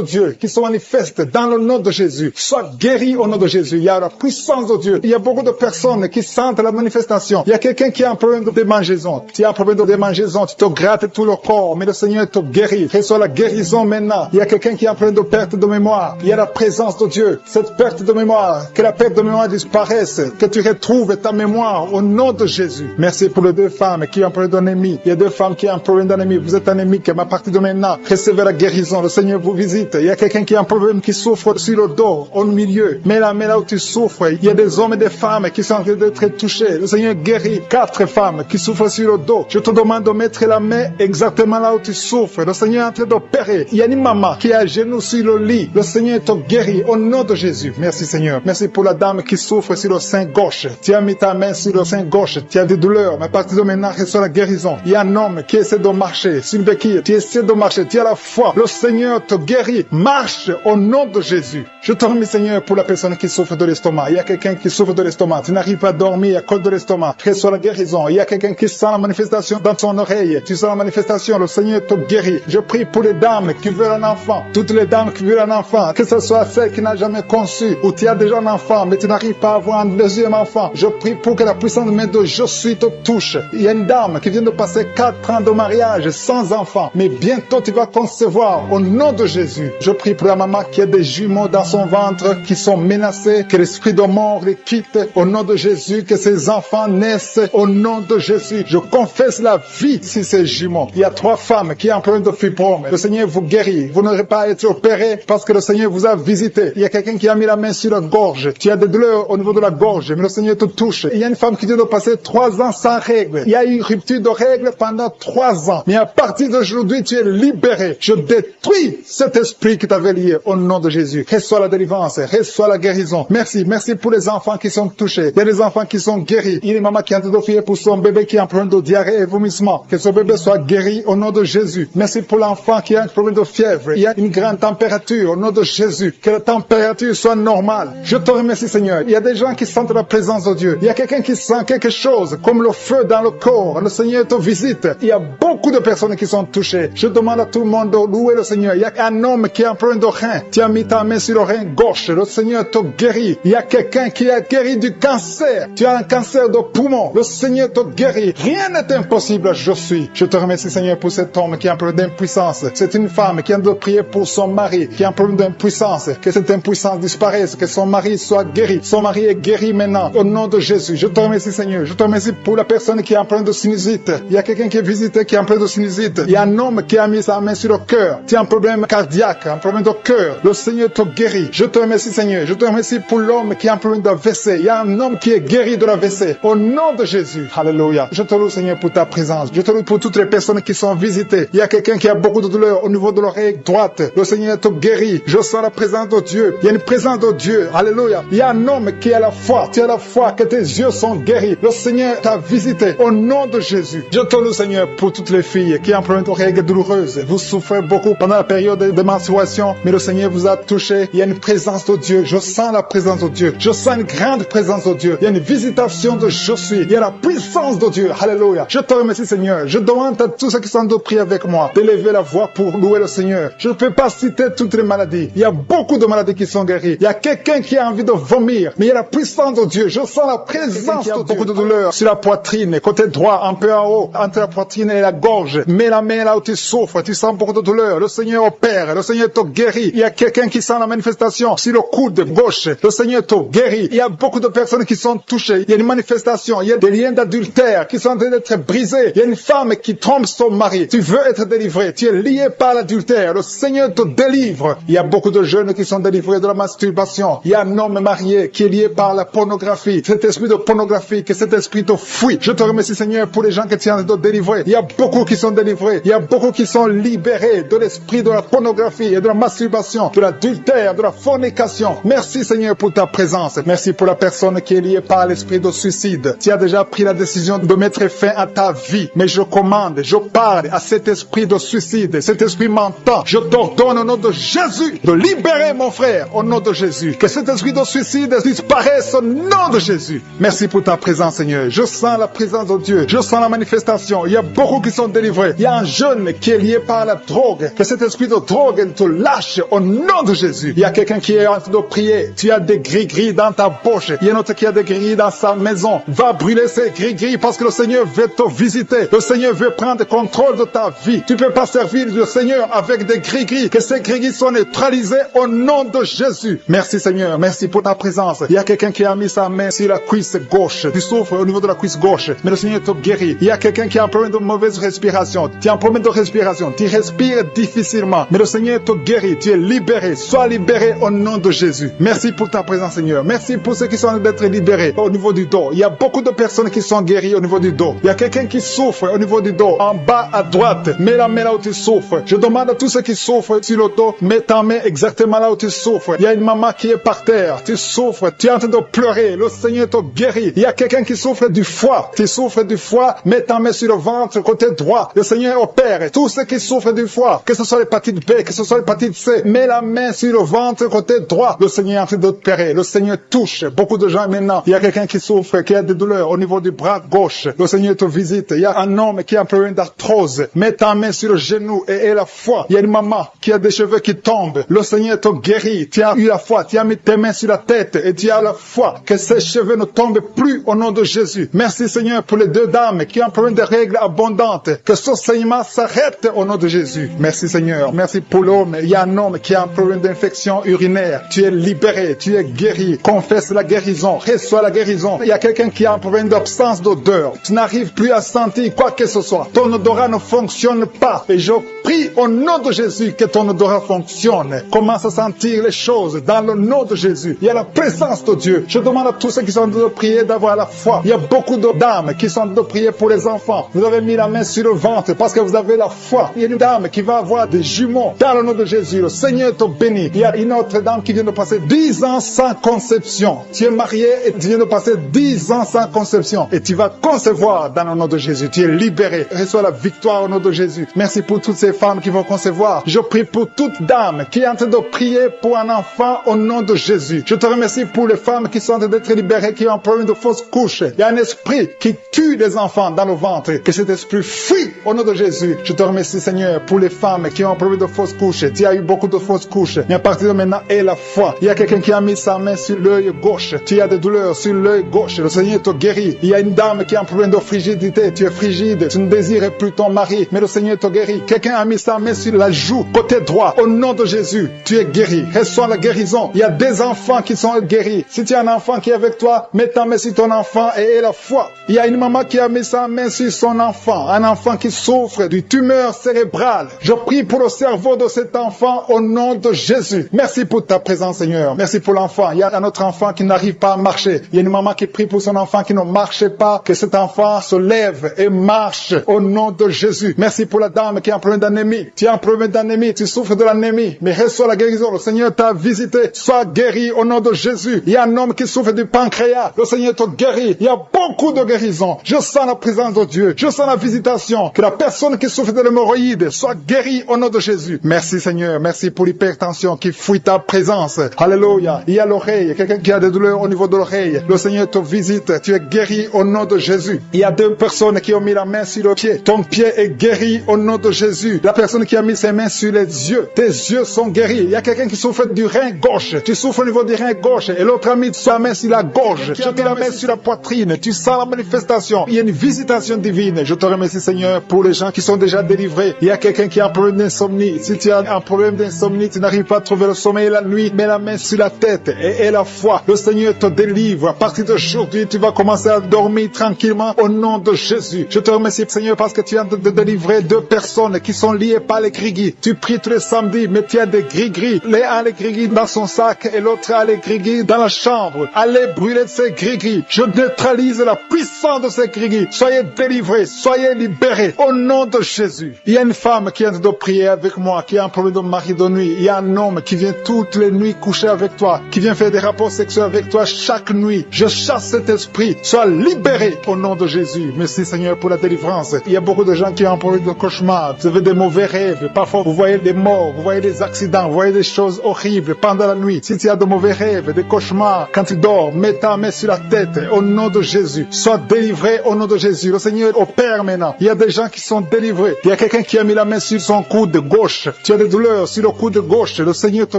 Dieu qui se manifeste dans le nom de Jésus. Sois guéri au nom de Jésus. Il y a la puissance de Dieu. Il y a beaucoup de personnes qui sentent la manifestation. Il y a quelqu'un qui a un problème de démangeaison. Tu as un problème de démangeaison. Tu te grattes tout le corps. Mais le Seigneur te guérit. Reçois la guérison maintenant. Il y a quelqu'un qui a un problème de perte de mémoire. Il y a la présence de Dieu. Cette perte de mémoire, que la perte de mémoire disparaisse. Que tu retrouves ta mémoire au nom de Jésus. Merci pour les 2 femmes qui ont un problème d'anémie. Il y a 2 femmes qui ont un problème d'anémie. Vous êtes anémique, mais à partir de maintenant, recevez la guérison. Le Seigneur vous visite. Il y a quelqu'un qui a un problème qui souffre sur le dos, au milieu. Mais là où tu souffres, il y a des hommes et des femmes qui sont en train d'être touchés. Le Seigneur guérit 4 femmes qui souffrent sur le dos. Je te demande de mettre la main exactement là où tu souffres. Le Seigneur est en train d'opérer. Il y a une maman qui est à genoux sur le lit. Le Seigneur te guérit au nom de Jésus. Merci Seigneur. Merci pour la dame qui souffre sur le sein gauche. Tu as mis ta main sur le sein gauche. Tu as des douleurs, mais à partir de maintenant, reçois la guérison. Il y a un homme qui essaie de marcher sur une béquille. Tu essaies de marcher. Tu as la foi. Le Seigneur te guérit. guéri. Marche au nom de Jésus. Je te remercie, Seigneur, pour la personne qui souffre de l'estomac. Il y a quelqu'un qui souffre de l'estomac. Tu n'arrives pas à dormir à cause de l'estomac. Reçois la guérison. Il y a quelqu'un qui sent la manifestation dans ton oreille. Tu sens la manifestation. Le Seigneur te guérit. Je prie pour les dames qui veulent un enfant. Toutes les dames qui veulent un enfant. Que ce soit celle qui n'a jamais conçu ou tu as déjà un enfant, mais tu n'arrives pas à avoir un deuxième enfant. Je prie pour que la puissance main de Je suis te touche. Il y a une dame qui vient de passer 4 ans de mariage sans enfant. Mais bientôt tu vas concevoir au nom de Jésus. Je prie pour la maman qui a des jumeaux dans son ventre qui sont menacés. Que l'esprit de mort les quitte au nom de Jésus. Que ces enfants naissent au nom de Jésus. Je confesse la vie sur ces jumeaux. Il y a 3 femmes qui ont un problème de fibrome. Le Seigneur vous guérit. Vous n'aurez pas à être opéré parce que le Seigneur vous a visité. Il y a quelqu'un qui a mis la main sur la gorge. Tu as des douleurs au niveau de la gorge, mais le Seigneur te touche. Il y a une femme qui vient de passer 3 ans sans règles. Il y a eu une rupture de règles pendant 3 ans. Mais à partir d'aujourd'hui, tu es libéré. Je détruis cet esprit qui t'avait lié au nom de Jésus. Reçois la délivrance, reçois la guérison. Merci, merci pour les enfants qui sont touchés. Il y a des enfants qui sont guéris. Il y a une maman qui a prié pour son bébé qui a un problème de diarrhée et vomissement. Que ce bébé soit guéri au nom de Jésus. Merci pour l'enfant qui a un problème de fièvre. Il y a une grande température au nom de Jésus. Que la température soit normale. Je te remercie, Seigneur. Il y a des gens qui sentent la présence de Dieu. Il y a quelqu'un qui sent quelque chose comme le feu dans le corps. Le Seigneur te visite. Il y a beaucoup de personnes qui sont touchées. Je demande à tout le monde de louer le Seigneur. Il y a un homme qui a un problème de rein. Tu as mis ta main sur le rein gauche. Le Seigneur te guérit. Il y a quelqu'un qui a guéri du cancer. Tu as un cancer de poumon. Le Seigneur te guérit. Rien n'est impossible. Je suis. Je te remercie, Seigneur, pour cet homme qui a un problème d'impuissance. C'est une femme qui a de prier pour son mari qui a un problème d'impuissance. Que cette impuissance disparaisse. Que son mari soit guéri. Son mari est guéri maintenant. Au nom de Jésus. Je te remercie, Seigneur. Je te remercie pour la personne qui a un problème de sinusite. Il y a quelqu'un qui est visité qui a un problème de sinusite. Il y a un homme qui a mis sa main sur le cœur. Tu as un problème cardiaque, un problème de cœur. Le Seigneur te guérit. Je te remercie, Seigneur. Je te remercie pour l'homme qui a un problème d'AVC. Il y a un homme qui est guéri de l'AVC. Au nom de Jésus. Alléluia. Je te loue, Seigneur, pour ta présence. Je te loue pour toutes les personnes qui sont visitées. Il y a quelqu'un qui a beaucoup de douleur au niveau de l'oreille droite. Le Seigneur te guérit. Je sens la présence de Dieu. Il y a une présence de Dieu. Alléluia. Il y a un homme qui a la foi. Tu as la foi que tes yeux sont guéris. Le Seigneur t'a visité. Au nom de Jésus. Je te loue, Seigneur, pour toutes les filles qui ont un problème de règles douloureuses. Vous souffrez beaucoup pendant la période de menstruation, mais le Seigneur vous a touché. Il y a une présence de Dieu. Je sens la présence de Dieu. Je sens une grande présence de Dieu. Il y a une visitation de Je suis. Il y a la puissance de Dieu. Alléluia. Je te remercie, Seigneur. Je demande à tous ceux qui sont de prier avec moi d'élever la voix pour louer le Seigneur. Je ne peux pas citer toutes les maladies. Il y a beaucoup de maladies qui sont guéries. Il y a quelqu'un qui a envie de vomir, mais il y a la puissance de Dieu. Je sens la présence de Dieu. Beaucoup de douleurs sur la poitrine, côté droit, un peu en haut, entre la poitrine et la gorge. Mets la main là où tu souffres. Tu sens beaucoup de douleurs. Le Seigneur opère. Le Seigneur te guérit. Il y a quelqu'un qui sent la manifestation sur le coude gauche. Le Seigneur te guérit. Il y a beaucoup de personnes qui sont touchées. Il y a une manifestation. Il y a des liens d'adultère qui sont en train d'être brisés. Il y a une femme qui trompe son mari. Tu veux être délivré. Tu es lié par l'adultère. Le Seigneur te délivre. Il y a beaucoup de jeunes qui sont délivrés de la masturbation. Il y a un homme marié qui est lié par la pornographie. Cet esprit de pornographie, que cet esprit te fuit. Je te remercie, Seigneur, pour les gens qui tiennent de délivrer. Il y a beaucoup qui sont délivrés. Il y a beaucoup qui sont libérés de l'esprit de la pornographie et de la masturbation, de l'adultère, de la fornication. Merci, Seigneur, pour ta présence. Merci pour la personne qui est liée par l'esprit de suicide. Tu as déjà pris la décision de mettre fin à ta vie. Mais je commande, je parle à cet esprit de suicide, cet esprit mentant. Je t'ordonne au nom de Jésus de libérer mon frère au nom de Jésus. Que cet esprit de suicide disparaisse au nom de Jésus. Merci pour ta présence, Seigneur. Je sens la présence de Dieu. Je sens la manifestation. Il y a beaucoup qui sont délivrés. Il y a un jeune qui est lié par la drogue. Que cet esprit de drogue te lâche au nom de Jésus. Il y a quelqu'un qui est en train de prier. Tu as des gris-gris dans ta bouche. Il y a un autre qui a des gris dans sa maison. Va brûler ces gris-gris parce que le Seigneur veut te visiter. Le Seigneur veut prendre contrôle de ta vie. Tu ne peux pas servir le Seigneur avec des gris-gris. Que ces gris-gris soient neutralisés au nom de Jésus. Merci, Seigneur. Merci pour ta présence. Il y a quelqu'un qui a mis sa main sur la cuisse gauche. Tu souffres au niveau de la cuisse gauche. Mais le Seigneur te guérit. Il y a quelqu'un qui a un problème de mauvaise respiration. Tu as un problème de respiration. Tu respires difficilement. Mais le Seigneur te guérit. Tu es libéré. Sois libéré au nom de Jésus. Merci pour ta présence, Seigneur. Merci pour ceux qui sont en train d'être libérés au niveau du dos. Il y a beaucoup de personnes qui sont guéries au niveau du dos. Il y a quelqu'un qui souffre au niveau du dos. En bas à droite. Mets la main là où tu souffres. Je demande à tous ceux qui souffrent sur le dos, mets ta main exactement là où tu souffres. Il y a une maman qui est par terre. Tu souffres. Tu es en train de pleurer. Le Seigneur te guérit. Il y a quelqu'un qui souffre du foie. Tu souffres du foie. Mets ta main sur le ventre côté droit. Le Seigneur opère. Tous ceux qui souffrent du foie, que ce soit l'hépatite B, que que ce soit l'hépatite C, mets la main sur le ventre côté droit. Le Seigneur est en train d'opérer. Le Seigneur touche beaucoup de gens maintenant. Il y a quelqu'un qui souffre, qui a des douleurs au niveau du bras gauche. Le Seigneur te visite. Il y a un homme qui a un problème d'arthrose. Mets ta main sur le genou et aie la foi. Il y a une maman qui a des cheveux qui tombent. Le Seigneur te guérit. Tu as eu la foi. Tu as mis tes mains sur la tête et tu as la foi que ces cheveux ne tombent plus au nom de Jésus. Merci Seigneur pour les deux dames qui ont un problème de règles abondantes. Que ce saignement s'arrête au nom de Jésus. Merci Seigneur. Merci pour l'homme. Il y a un homme qui a un problème d'infection urinaire. Tu es libéré. Tu es guéri. Confesse la guérison. Reçois la guérison. Il y a quelqu'un qui a un problème d'absence d'odeur. Tu n'arrives plus à sentir quoi que ce soit. Ton odorat ne fonctionne pas. Et je prie au nom de Jésus que ton odorat fonctionne. Commence à sentir les choses dans le nom de Jésus. Il y a la présence de Dieu. Je demande à tous ceux qui sont en train de prier d'avoir la foi. Il y a beaucoup de dames qui sont en train de prier pour les enfants. Vous avez mis la main sur le ventre parce que vous avez la foi. Il y a une dame qui va avoir des jumeaux dans le nom de Jésus. Le Seigneur te bénit. Il y a une autre dame qui vient de passer 10 ans sans conception. Tu es marié et tu viens de passer 10 ans sans conception. Et tu vas concevoir dans le nom de Jésus. Tu es libéré. Reçois la victoire au nom de Jésus. Merci pour toutes ces femmes qui vont concevoir. Je prie pour toute dame qui est en train de prier pour un enfant au nom de Jésus. Je te remercie pour les femmes qui sont en train d'être libérées, qui ont un problème de fausse couche. Il y a un esprit qui tue les enfants dans le ventre. Que cet esprit fuit au nom de Jésus. Je te remercie Seigneur pour les femmes qui ont un problème de fausse couche. Tu as eu beaucoup de fausses couches. Mais à partir de maintenant, aie la foi. Il y a quelqu'un qui a mis sa main sur l'œil gauche. Tu as des douleurs sur l'œil gauche. Le Seigneur te guérit. Il y a une dame qui a un problème de frigidité. Tu es frigide. Tu ne désires plus ton mari. Mais le Seigneur te guérit. Quelqu'un a mis sa main sur la joue, côté droit. Au nom de Jésus, tu es guéri. Reçois la guérison. Il y a des enfants qui sont guéris. Si tu as un enfant qui est avec toi, mets ta main sur ton enfant et aie la foi. Il y a une maman qui a mis sa main sur son enfant. Un enfant qui souffre d'une tumeur cérébrale. Je prie pour le cerveau de cet enfant au nom de Jésus. Merci pour ta présence, Seigneur. Merci pour l'enfant. Il y a un autre enfant qui n'arrive pas à marcher. Il y a une maman qui prie pour son enfant qui ne marche pas. Que cet enfant se lève et marche au nom de Jésus. Merci pour la dame qui a un problème d'anémie. Tu as un problème d'anémie. Tu souffres de l'anémie. Mais reçois la guérison. Le Seigneur t'a visité. Sois guéri au nom de Jésus. Il y a un homme qui souffre du pancréas. Le Seigneur te guérit. Il y a beaucoup de guérison. Je sens la présence de Dieu. Je sens la visitation. Que la personne qui souffre de l'hémorroïde soit guérie au nom de Jésus. Merci Seigneur. Merci pour l'hypertension qui fuit ta présence. Alléluia. Il y a l'oreille. Quelqu'un qui a des douleurs au niveau de l'oreille. Le Seigneur te visite. Tu es guéri au nom de Jésus. Il y a deux personnes qui ont mis la main sur le pied. Ton pied est guéri au nom de Jésus. La personne qui a mis ses mains sur les yeux. Tes yeux sont guéris. Il y a quelqu'un qui souffre du rein gauche. Tu souffres au niveau du rein gauche. Et l'autre a mis sa main sur la gorge. Tu as mis la main sur la poitrine. Tu sens la manifestation. Il y a une visitation divine. Je te remercie Seigneur pour les gens qui sont déjà délivrés. Il y a quelqu'un qui a un problème d'insomnie. Si tu as un problème d'insomnie, tu n'arrives pas à trouver le sommeil la nuit, mets la main sur la tête et aie la foi. Le Seigneur te délivre. À partir d'aujourd'hui, tu vas commencer à dormir tranquillement au nom de Jésus. Je te remercie Seigneur parce que tu es en train de délivrer deux personnes qui sont liées par les grigris. Tu pries tous les samedis, mais tu as des grigris. L'un a les grigris dans son sac et l'autre a les grigris dans la chambre. Allez brûler ces grigris. Je neutralise la puissance de ces grigris. Soyez délivrés, soyez libérés au nom de Jésus. Il y a une femme qui est en train de prier avec moi, qui a un problème de mari de nuit. Il y a un homme qui vient toutes les nuits coucher avec toi, qui vient faire des rapports sexuels avec toi chaque nuit. Je chasse cet esprit. Sois libéré au nom de Jésus. Merci Seigneur pour la délivrance. Il y a beaucoup de gens qui ont un problème de cauchemar. Vous avez des mauvais rêves. Parfois vous voyez des morts, vous voyez des accidents, vous voyez des choses horribles pendant la nuit. Si tu as de mauvais rêves, des cauchemars, quand tu dors, mets ta main sur la tête au nom de Jésus. Sois délivré au nom de Jésus. Le Seigneur opère maintenant. Il y a des gens qui sont délivrés. Il y a quelqu'un qui a mis la main sur son coude gauche. Tu as des douleurs sur le coude gauche. Le Seigneur te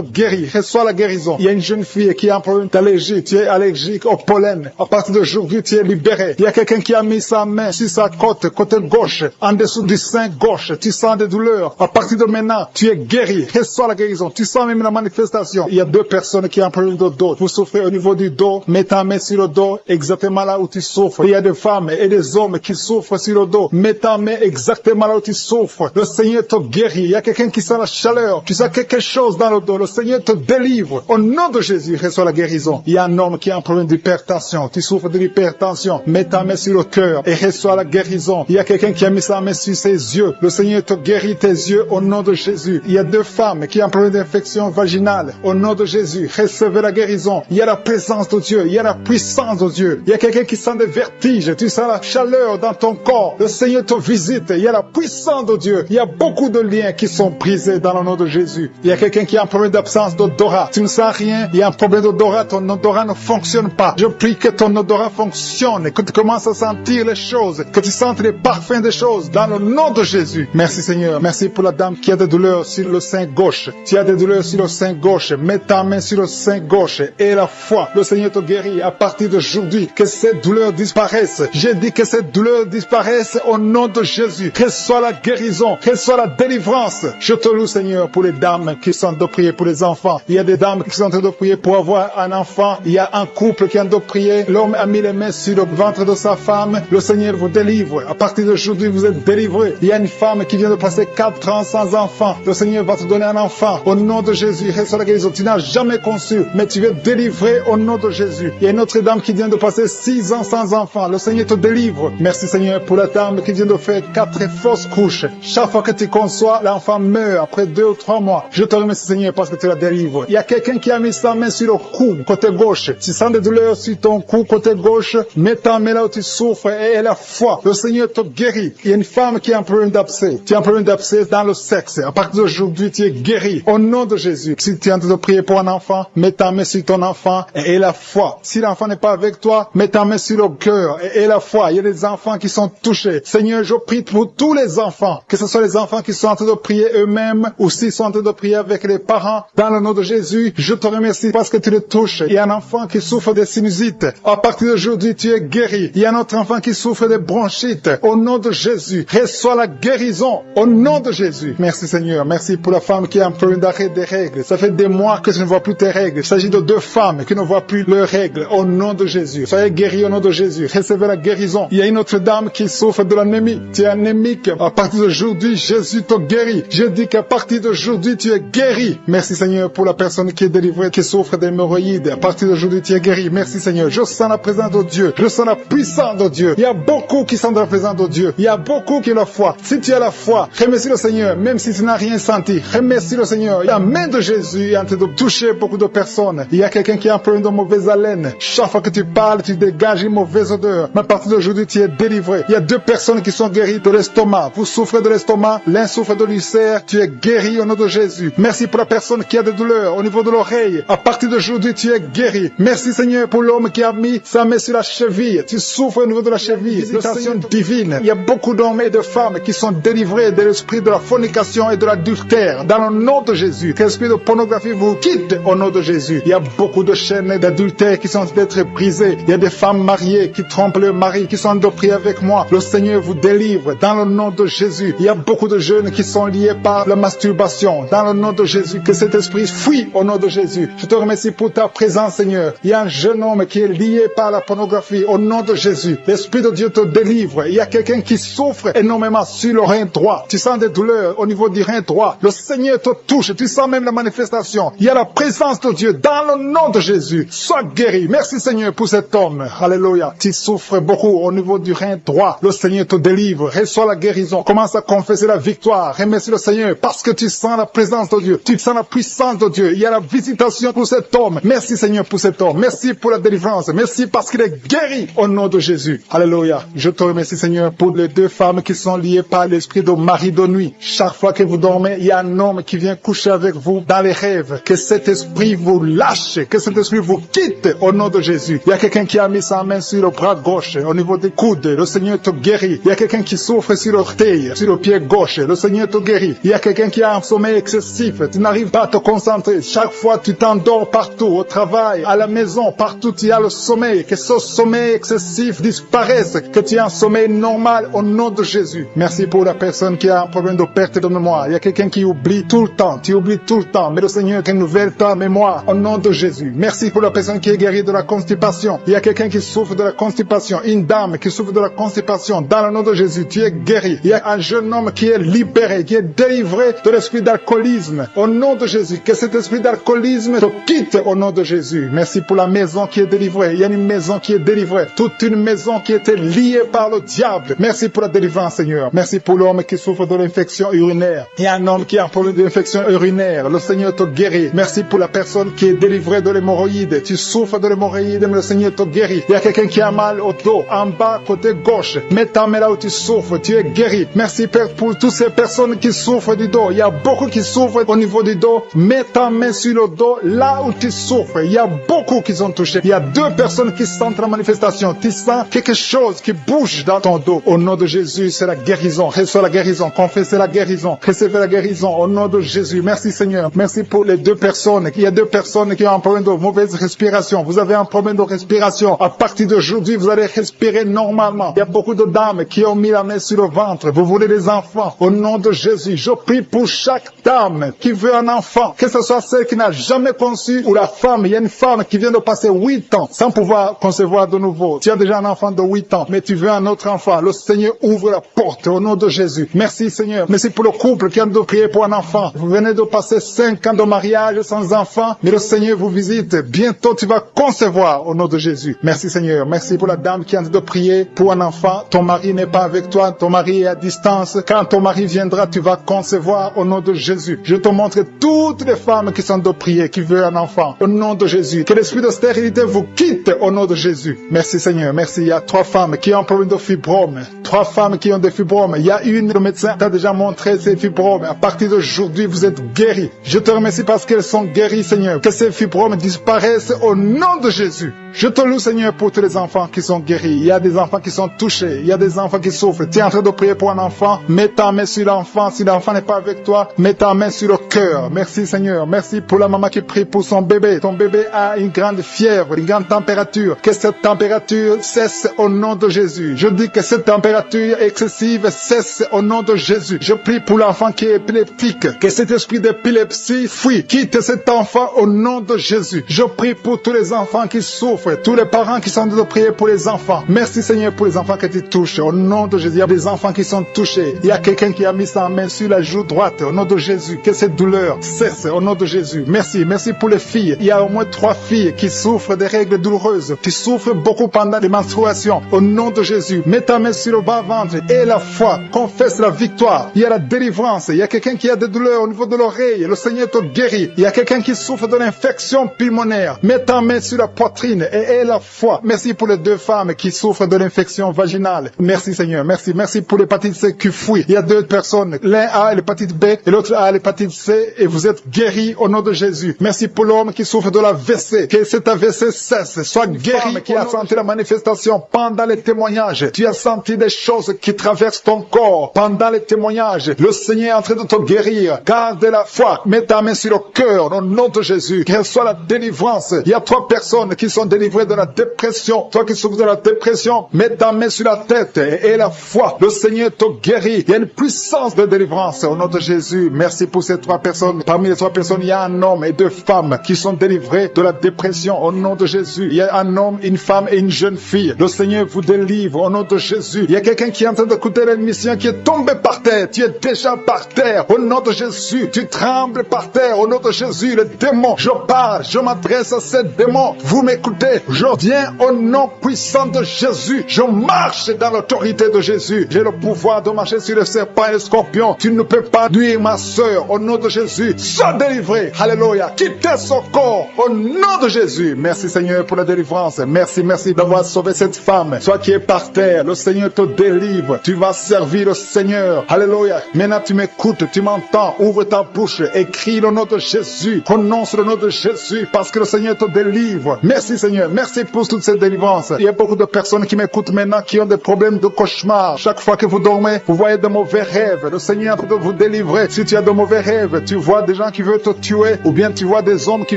guérit. Reçois la guérison. Il y a une jeune fille qui a un problème d'allergie. Tu es allergique au pollen. À partir d'aujourd'hui, tu es libéré. Il y a quelqu'un qui a mis sa main sur sa côte, côté gauche, en dessous du sein gauche. Tu sens des douleurs. À partir de maintenant, tu es guéri. Reçois la guérison. Tu sens même la manifestation. Il y a deux personnes qui ont un problème de dos. Vous souffrez au niveau du dos. Mets ta main sur le dos, exactement là où tu souffres. Il y a des femmes et des hommes qui souffrent sur le dos. Mets ta main exactement là où tu souffres. Le Seigneur te guérit. Il y a quelqu'un qui sent la chaleur. Tu sens quelque chose dans le dos. Le Seigneur te délivre. Au nom de Jésus, reçois la guérison. Il y a un homme qui a un problème d'hypertension. Tu souffres de l'hypertension. Mets ta main sur le cœur et reçois la guérison. Il y a quelqu'un qui a mis sa main sur ses yeux. Le Seigneur te guérit tes yeux au nom de Jésus. Il y a deux femmes qui ont un problème d'infection vaginale. Au nom de Jésus, recevez la guérison. Il y a la présence de Dieu. Il y a la puissance de Dieu. Il y a quelqu'un qui sent des vertiges. Tu sens la chaleur dans ton corps. Le Seigneur te visite. Il y a la puissance de Dieu. Il y a beaucoup de liens qui sont brisés. brisé dans le nom de Jésus. Il y a quelqu'un qui a un problème d'absence d'odorat. Tu ne sens rien, il y a un problème d'odorat, ton odorat ne fonctionne pas. Je prie que ton odorat fonctionne, que tu commences à sentir les choses, que tu sentes les parfums des choses dans le nom de Jésus. Merci Seigneur, merci pour la dame qui a des douleurs sur le sein gauche. Tu as des douleurs sur le sein gauche, mets ta main sur le sein gauche et la foi. Le Seigneur te guérit à partir d'aujourd'hui, que ces douleurs disparaissent. J'ai dit que ces douleurs disparaissent au nom de Jésus. Que soit la guérison, que soit la délivrance. Je te loue Seigneur pour les dames qui sont en train de prier pour les enfants. Il y a des dames qui sont en train de prier pour avoir un enfant. Il y a un couple qui est en train de prier. L'homme a mis les mains sur le ventre de sa femme. Le Seigneur vous délivre. À partir d'aujourd'hui, vous êtes délivrés. Il y a une femme qui vient de passer 4 ans sans enfant. Le Seigneur va te donner un enfant. Au nom de Jésus, reçois la guérison. Tu n'as jamais conçu, mais tu es délivré au nom de Jésus. Il y a une autre dame qui vient de passer 6 ans sans enfant. Le Seigneur te délivre. Merci Seigneur pour la dame qui vient de faire 4 fausses couches. Chaque fois que tu conçois, l'enfant meurt après 2 ou 3 mois. Je te remercie Seigneur parce que tu la délivres. Il y a quelqu'un qui a mis sa main sur le cou, côté gauche. Tu sens des douleurs sur ton cou, côté gauche. Mets ta main là où tu souffres et la foi. Le Seigneur te guérit. Il y a une femme qui a un problème d'abcès. Tu as un problème d'abcès dans le sexe. À partir d'aujourd'hui, tu es guéri. Au nom de Jésus. Si tu es en train de prier pour un enfant, mets ta main sur ton enfant et la foi. Si l'enfant n'est pas avec toi, mets ta main sur le cœur et la foi. Il y a des enfants qui sont touchés. Seigneur, je prie pour tous les enfants, que ce soit les enfants qui sont en train de prier eux-mêmes ou s'ils sont en train de prier avec les parents. Dans le nom de Jésus, je te remercie parce que tu les touches. Il y a un enfant qui souffre de sinusite. À partir d'aujourd'hui, tu es guéri. Il y a un autre enfant qui souffre de bronchite. Au nom de Jésus, reçois la guérison. Au nom de Jésus. Merci Seigneur. Merci pour la femme qui a un problème d'arrêt des règles. Ça fait des mois que tu ne vois plus tes règles. Il s'agit de 2 femmes qui ne voient plus leurs règles. Au nom de Jésus. Soyez guéris au nom de Jésus. Recevez la guérison. Il y a une autre dame qui souffre de l'anémie. Tu es anémique. À partir d'aujourd'hui, Jésus te guérit. Je dis qu'à partir d'aujourd'hui, tu es guéri. Merci Seigneur pour la personne qui est délivrée, qui souffre d'hémorroïdes. À partir d'aujourd'hui, tu es guéri. Merci Seigneur. Je sens la présence de Dieu. Je sens la puissance de Dieu. Il y a beaucoup qui sont dans la présence de Dieu. Il y a beaucoup qui ont la foi. Si tu as la foi, remercie le Seigneur, même si tu n'as rien senti. Remercie le Seigneur. La main de Jésus est en train de toucher beaucoup de personnes. Il y a quelqu'un qui a un problème de mauvaise haleine. Chaque fois que tu parles, tu dégages une mauvaise odeur. Mais à partir d'aujourd'hui, tu es délivré. Il y a 2 personnes qui sont guéries de l'estomac. Vous souffrez de l'estomac, l'un souffre de l'ulcère. Tu es guéri au nom de Jésus. Merci pour la personne qui a des douleurs au niveau de l'oreille. À partir d'aujourd'hui, tu es guéri. Merci Seigneur pour l'homme qui a mis sa main sur la cheville. Tu souffres au niveau de la cheville. Visitation divine. Il y a beaucoup d'hommes et de femmes qui sont délivrés de l'esprit de la fornication et de l'adultère. Dans le nom de Jésus. Que l'esprit de pornographie vous quitte au nom de Jésus. Il y a beaucoup de chaînes d'adultère qui sont en train d'être brisées. Il y a des femmes mariées qui trompent leur mari, qui sont en train de prier avec moi. Le Seigneur vous délivre dans le nom de Jésus. Il y a beaucoup de jeunes qui sont liés par la masturbation. Dans le nom de Jésus. Que cet esprit fuit au nom de Jésus. Je te remercie pour ta présence, Seigneur. Il y a un jeune homme qui est lié par la pornographie au nom de Jésus. L'Esprit de Dieu te délivre. Il y a quelqu'un qui souffre énormément sur le rein droit. Tu sens des douleurs au niveau du rein droit. Le Seigneur te touche. Tu sens même la manifestation. Il y a la présence de Dieu dans le nom de Jésus. Sois guéri. Merci Seigneur pour cet homme. Alléluia. Tu souffres beaucoup au niveau du rein droit. Le Seigneur te délivre. Reçois la guérison. Commence à confesser la victoire. Remercie le Seigneur parce que tu sens la présence de Dieu. Tu sens la puissance de Dieu. Il y a la visitation pour cet homme. Merci Seigneur pour cet homme. Merci pour la délivrance. Merci parce qu'il est guéri au nom de Jésus. Alléluia. Je te remercie Seigneur pour les 2 femmes qui sont liées par l'esprit de mari de nuit. Chaque fois que vous dormez, il y a un homme qui vient coucher avec vous dans les rêves. Que cet esprit vous lâche. Que cet esprit vous quitte au nom de Jésus. Il y a quelqu'un qui a mis sa main sur le bras gauche, au niveau des coudes. Le Seigneur te guérit. Il y a quelqu'un qui souffre sur l'orteil, sur le pied gauche. Le Seigneur te guérit. Il y a quelqu'un qui a un sommeil excessif. Tu n'arrives pas à te concentrer. Chaque fois, tu t'endors partout, au travail, à la maison, partout tu as le sommeil. Que ce sommeil excessif disparaisse. Que tu aies un sommeil normal au nom de Jésus. Merci pour la personne qui a un problème de perte de mémoire. Il y a quelqu'un qui oublie tout le temps. Tu oublies tout le temps. Mais le Seigneur renouvelle ta mémoire au nom de Jésus. Merci pour la personne qui est guérie de la constipation. Il y a quelqu'un qui souffre de la constipation. Une dame qui souffre de la constipation. Dans le nom de Jésus, tu es guéri. Il y a un jeune homme qui est libéré, qui est délivré de l'esprit d'alcoolisme. Au nom de Jésus, que cet esprit d'alcoolisme te quitte au nom de Jésus. Merci pour la maison qui est délivrée. Il y a une maison qui est délivrée. Toute une maison qui était liée par le diable. Merci pour la délivrance, Seigneur. Merci pour l'homme qui souffre de l'infection urinaire. Il y a un homme qui a un problème d'infection urinaire. Le Seigneur te guérit. Merci pour la personne qui est délivrée de l'hémorroïde. Tu souffres de l'hémorroïde, mais le Seigneur te guérit. Il y a quelqu'un qui a mal au dos, en bas, côté gauche. Mets ta main là où tu souffres. Tu es guéri. Merci, Père, pour toutes ces personnes qui souffrent du dos. Il y a beaucoup qui souffrent au niveau du dos. Mets ta main sur le dos, là où tu souffres. Il y a beaucoup qui sont touchés. Il y a 2 personnes qui sentent la manifestation. Tu sens quelque chose qui bouge dans ton dos. Au nom de Jésus, c'est la guérison. Reçois la guérison. Confessez la guérison. Recevez la guérison. Au nom de Jésus. Merci Seigneur. Merci pour les 2 personnes. Il y a 2 personnes qui ont un problème de mauvaise respiration. Vous avez un problème de respiration. À partir d'aujourd'hui, vous allez respirer normalement. Il y a beaucoup de dames qui ont mis la main sur le ventre. Vous voulez des enfants. Au nom de Jésus, je prie pour chaque dame qui veut un enfant. Que ce soit celle qui n'a jamais conçu ou la femme. Il y a une femme qui vient de passer 8 ans sans pouvoir concevoir de nouveau. Tu as déjà un enfant de 8 ans, mais tu veux un autre enfant. Le Seigneur ouvre la porte au nom de Jésus. Merci Seigneur. Merci pour le couple qui a de prier pour un enfant. Vous venez de passer 5 ans de mariage sans enfant, mais le Seigneur vous visite. Bientôt tu vas concevoir au nom de Jésus. Merci Seigneur. Merci pour la dame qui a de prier pour un enfant. Ton mari n'est pas avec toi, ton mari est à distance. Quand ton mari viendra, tu vas concevoir au nom de Jésus. Je te montre toutes les femmes qui sont de prier, qui veulent un enfant. Au nom de Jésus. Que l'esprit de stérilité vous quitte au nom de Jésus. Merci Seigneur. Merci. Il y a 3 femmes qui ont un problème de fibrome. 3 femmes qui ont des fibromes. Il y a une, le médecin t'a déjà montré ces fibromes. À partir d'aujourd'hui, vous êtes guéris. Je te remercie parce qu'elles sont guéries, Seigneur. Que ces fibromes disparaissent au nom de Jésus. Je te loue, Seigneur, pour tous les enfants qui sont guéris. Il y a des enfants qui sont touchés. Il y a des enfants qui souffrent. Tu es en train de prier pour un enfant. Mets ta main sur l'enfant. Si l'enfant n'est pas avec toi, mets ta main sur le cœur. Merci, Seigneur. Merci pour la maman qui prie pour son bébé. Ton bébé a une grande fièvre, une grande température. Que cette température cesse au nom de Jésus. Je dis que cette température excessive cesse au nom de Jésus. Je prie pour l'enfant qui est épileptique. Que cet esprit d'épilepsie fuit. Quitte cet enfant au nom de Jésus. Je prie pour tous les enfants qui souffrent. Tous les parents qui sont en train de prier pour les enfants. Merci Seigneur pour les enfants que tu touches. Au nom de Jésus, il y a des enfants qui sont touchés. Il y a quelqu'un qui a mis sa main sur la joue droite. Au nom de Jésus, que cette douleur cesse. Au nom de Jésus. Merci. Merci pour les filles. Il y a au moins 3 filles qui souffrent des règles douloureuses. Qui souffrent beaucoup pendant les menstruations. Au nom de Jésus, mets ta main sur le bas-ventre et la foi. Confesse la victoire. Il y a la délivrance. Il y a quelqu'un qui a des douleurs au niveau de l'oreille. Le Seigneur te guérit. Il y a quelqu'un qui souffre de l'infection pulmonaire. Mets ta main sur la poitrine et la foi. Merci pour les 2 femmes qui souffrent de l'infection vaginale. Merci Seigneur. Merci. Merci pour l'hépatite C qui fuit. Il y a 2 personnes. L'un a l'hépatite B et l'autre a l'hépatite C et vous êtes guéris au nom de Jésus. Merci pour l'homme qui souffre de l'AVC. Que cet AVC cesse. Sois guéri. Qui a senti la manifestation pendant les témoignages. Tu as senti des choses qui traversent ton corps pendant les témoignages. Le Seigneur est en train de te guérir. Garde la foi. Mets ta main sur le cœur au nom de Jésus. Qu'elle soit la délivrance. Il y a 3 personnes qui sont délivrées de la dépression. Toi qui souffres de la dépression, mets ta main sur la tête et la foi. Le Seigneur te guérit. Il y a une puissance de délivrance au nom de Jésus. Merci pour ces 3 personnes. Parmi les 3 personnes, il y a un homme et 2 femmes qui sont délivrés de la dépression au nom de Jésus. Il y a un homme, une femme et une jeune fille. Le Seigneur vous délivre au nom de Jésus. Il y a quelqu'un qui est en train d'écouter l'émission qui est tombé par terre. Tu es déjà par terre au nom de Jésus. Tu trembles par terre au nom de Jésus. Le démon, je parle, je m'adresse à ces démons. Vous m'écoutez? Je viens au nom puissant de Jésus. Je marche dans l'autorité de Jésus. J'ai le pouvoir de marcher sur le serpent et le scorpion. Tu ne peux pas nuire ma soeur. Au nom de Jésus, sois délivré. Alléluia. Quittez son corps. Au nom de Jésus. Merci Seigneur pour la délivrance. Merci d'avoir sauvé cette femme. Toi qui es par terre, le Seigneur te délivre. Tu vas servir le Seigneur. Alléluia. Maintenant tu m'écoutes, tu m'entends. Ouvre ta bouche et crie le nom de Jésus. Prononce le nom de Jésus parce que le Seigneur te délivre. Merci Seigneur. Merci pour toute cette délivrance. Il y a beaucoup de personnes qui m'écoutent maintenant qui ont des problèmes de cauchemar. Chaque fois que vous dormez, vous voyez de mauvais rêves. Le Seigneur est en train de vous délivrer. Si tu as de mauvais rêves, tu vois des gens qui veulent te tuer ou bien tu vois des hommes qui